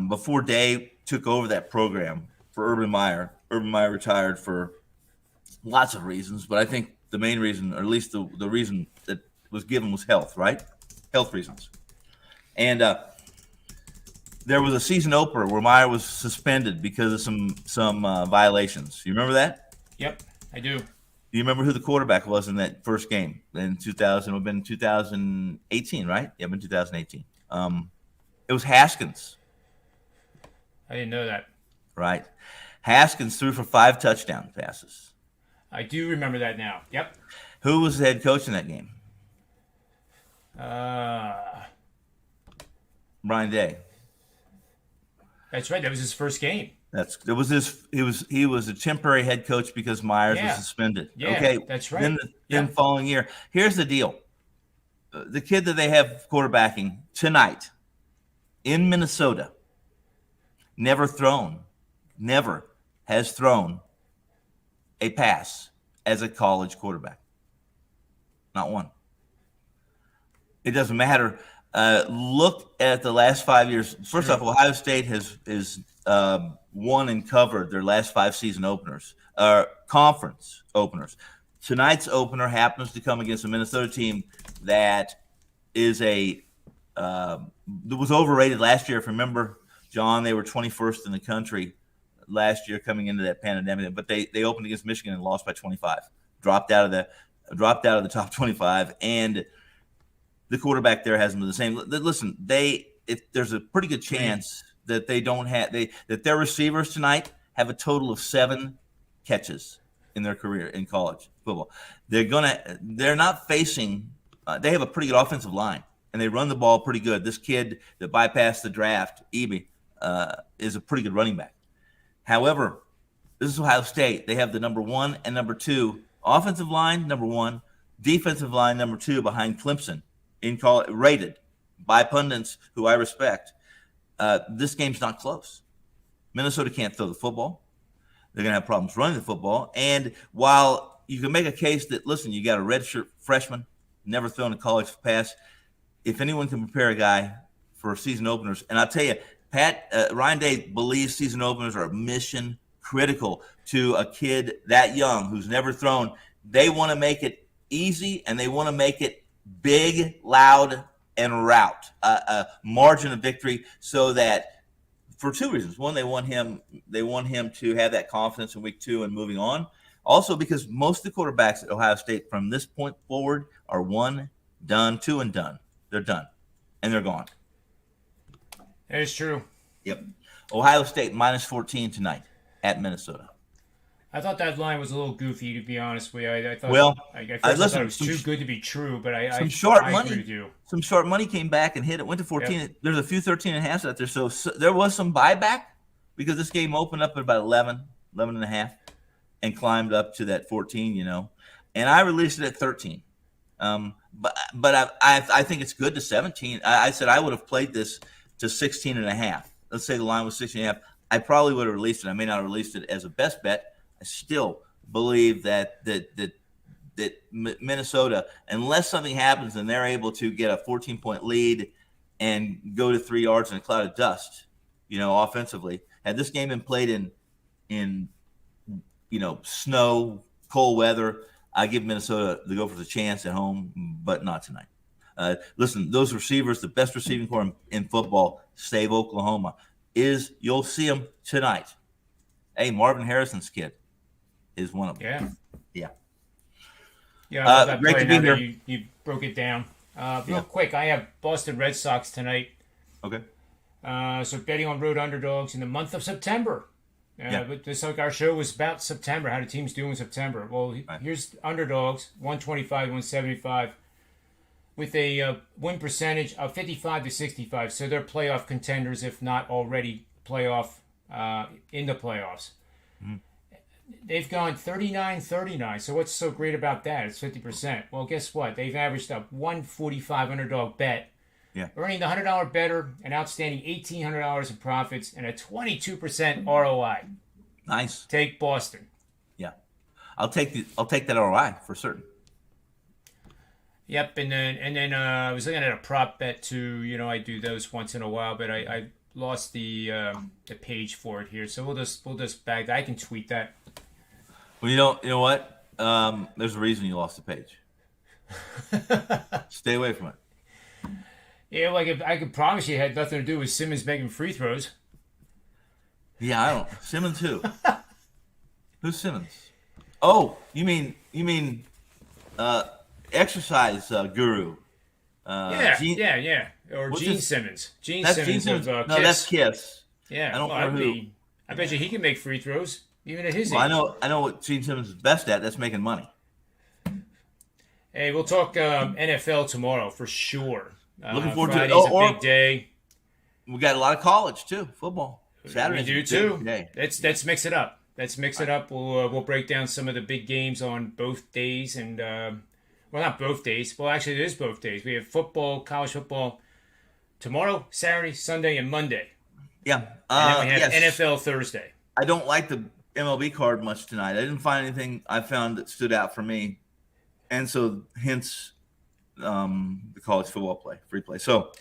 before Day took over that program for Urban Meyer retired for lots of reasons, but I think the main reason, or at least the reason that was given, was health, right? Health reasons. And there was a season opener where Meyer was suspended because of some violations. You remember that? Yep, I do. Do you remember who the quarterback was in that first game in 2000? It would have been 2018, right? Yeah, it would have been 2018. It was Haskins. I didn't know that. Right. Haskins threw for 5 touchdown passes. I do remember that now. Yep. Who was the head coach in that game? Brian Day. That's right. That was his first game. He was a temporary head coach because Myers was suspended. Yeah, okay, that's right. Then following year. Here's the deal. The kid that they have quarterbacking tonight in Minnesota never has thrown a pass as a college quarterback. Not one. It doesn't matter. Look at the last 5 years. First off, Ohio State has won and covered their last 5 season openers, conference openers. Tonight's opener happens to come against a Minnesota team that is was overrated last year. If you remember, John, they were 21st in the country last year coming into that pandemic, but they opened against Michigan and lost by 25. Dropped out of the top 25, and the quarterback there hasn't been the same. Listen, there's a pretty good chance that that their receivers tonight have a total of 7 catches in their career in college football. They're not facing. They have a pretty good offensive line, and they run the ball pretty good. This kid that bypassed the draft, Eby, is a pretty good running back. However, this is Ohio State. They have the number 1 and number 2 offensive line, number 1, defensive line, number 2 behind Clemson, rated by pundits who I respect. This game's not close. Minnesota can't throw the football. They're going to have problems running the football. And while you can make a case that, listen, you got a redshirt freshman, never thrown a college pass, if anyone can prepare a guy for season openers, and I'll tell you, Ryan Day believes season openers are mission critical to a kid that young who's never thrown. They want to make it easy, and they want to make it big, loud, and route, a margin of victory, so that for 2 reasons. One, they want him to have that confidence in week 2 and moving on. Also, because most of the quarterbacks at Ohio State from this point forward are one, done, two, and done. They're done, and they're gone. That is true. Yep. Ohio State minus 14 tonight at Minnesota. I thought that line was a little goofy, to be honest with you. I thought, Well, I thought it was too good to be true, but I agree with you. Some short money came back and hit it. Went to 14. Yep. There's a few 13 and a half out there. So there was some buyback because this game opened up at about 11 and a half, and climbed up to that 14, And I released it at 13. But I think it's good to 17. I said I would have played this to 16 and a half. Let's say the line was 16 and a half. I probably would have released it. I may not have released it as a best bet. I still believe that Minnesota, unless something happens and they're able to get a 14-point lead and go to 3 yards in a cloud of dust, offensively, had this game been played in snow, cold weather, I give Minnesota the Gophers a chance at home, but not tonight. Listen, those receivers, the best receiving corps in football, save Oklahoma, you'll see them tonight. Hey, Marvin Harrison's kid is one of them. Yeah. Yeah, great to be here. You broke it down. Real quick, I have Boston Red Sox tonight. Okay. So betting on road underdogs in the month of September. But this our show was about September. How do teams do in September? Well, here's underdogs, 125, 175, with a win percentage of 55 to 65. So they're playoff contenders, if not already in the playoffs. Mm-hmm. They've gone 39-39. So what's so great about that? It's 50%. Well, guess what? They've averaged a 145 underdog bet. Yeah. Earning the $100 better, an outstanding $1,800 in profits, and a 22% ROI. Nice. Take Boston. Yeah, I'll take that ROI for certain. Yep, and then I was looking at a prop bet too. I do those once in a while, but I lost the page for it here, so we'll just bag that. I can tweet that. Well, you know what? There's a reason you lost the page. Stay away from it. Yeah, like if I could promise you, it had nothing to do with Simmons making free throws. Yeah, I don't. Simmons who? Who's Simmons? Oh, you mean exercise guru? Yeah. Or Gene Simmons. That's Simmons Gene Simmons. of No, Kiss. that's Kiss. Yeah, I don't know who. I bet you he can make free throws even at his age. I know what Gene Simmons is best at. That's making money. Hey, we'll talk NFL tomorrow for sure. Looking forward Friday's to it. a big day. We got a lot of college too, football. Saturday. We do too. Let's mix it up. We'll break down some of the big games on both days, and well, not both days. Well, actually, it is both days. We have football, college football tomorrow, Saturday, Sunday, and Monday. Yeah, and then we have NFL Thursday. I don't like the MLB card much tonight. I didn't find anything I found that stood out for me, and so hence the college football free play. So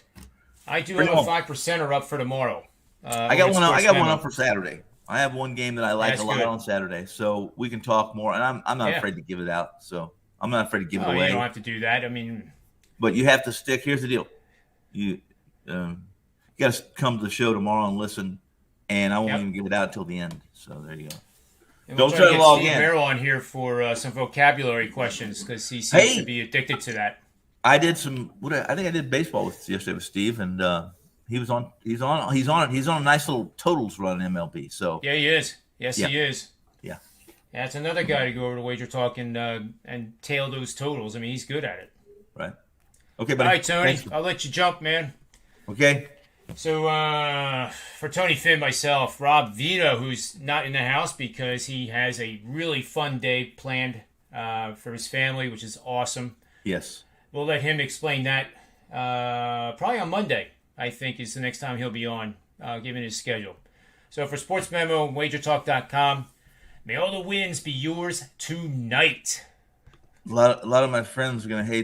I do have a 5%er up for tomorrow. I got one up for Saturday. I have one game that I like a lot on Saturday, so we can talk more. And I'm not afraid to give it out, so I'm not afraid to give it away. You don't have to do that. I mean, but you have to stick. Here's the deal: you got to come to the show tomorrow and listen, and I won't even give it out until the end. So there you go. And don't try to log in. Merrill on here for some vocabulary questions because he seems to be addicted to that. I did I think I did baseball yesterday with Steve, and he's on it. He's on a nice little totals run in MLB. So yeah, he is. Yes, he is. Yeah. That's another guy to go over to WagerTalk and tail those totals. I mean, he's good at it. Right. Okay, buddy. All right, Tony. I'll let you jump, man. Okay. So for Tony, Finn, myself, Rob Veno, who's not in the house because he has a really fun day planned for his family, which is awesome. Yes. We'll let him explain that probably on Monday, I think, is the next time he'll be on, given his schedule. So for Sports Memo, WagerTalk.com, may all the wins be yours tonight. A lot of my friends are going to hate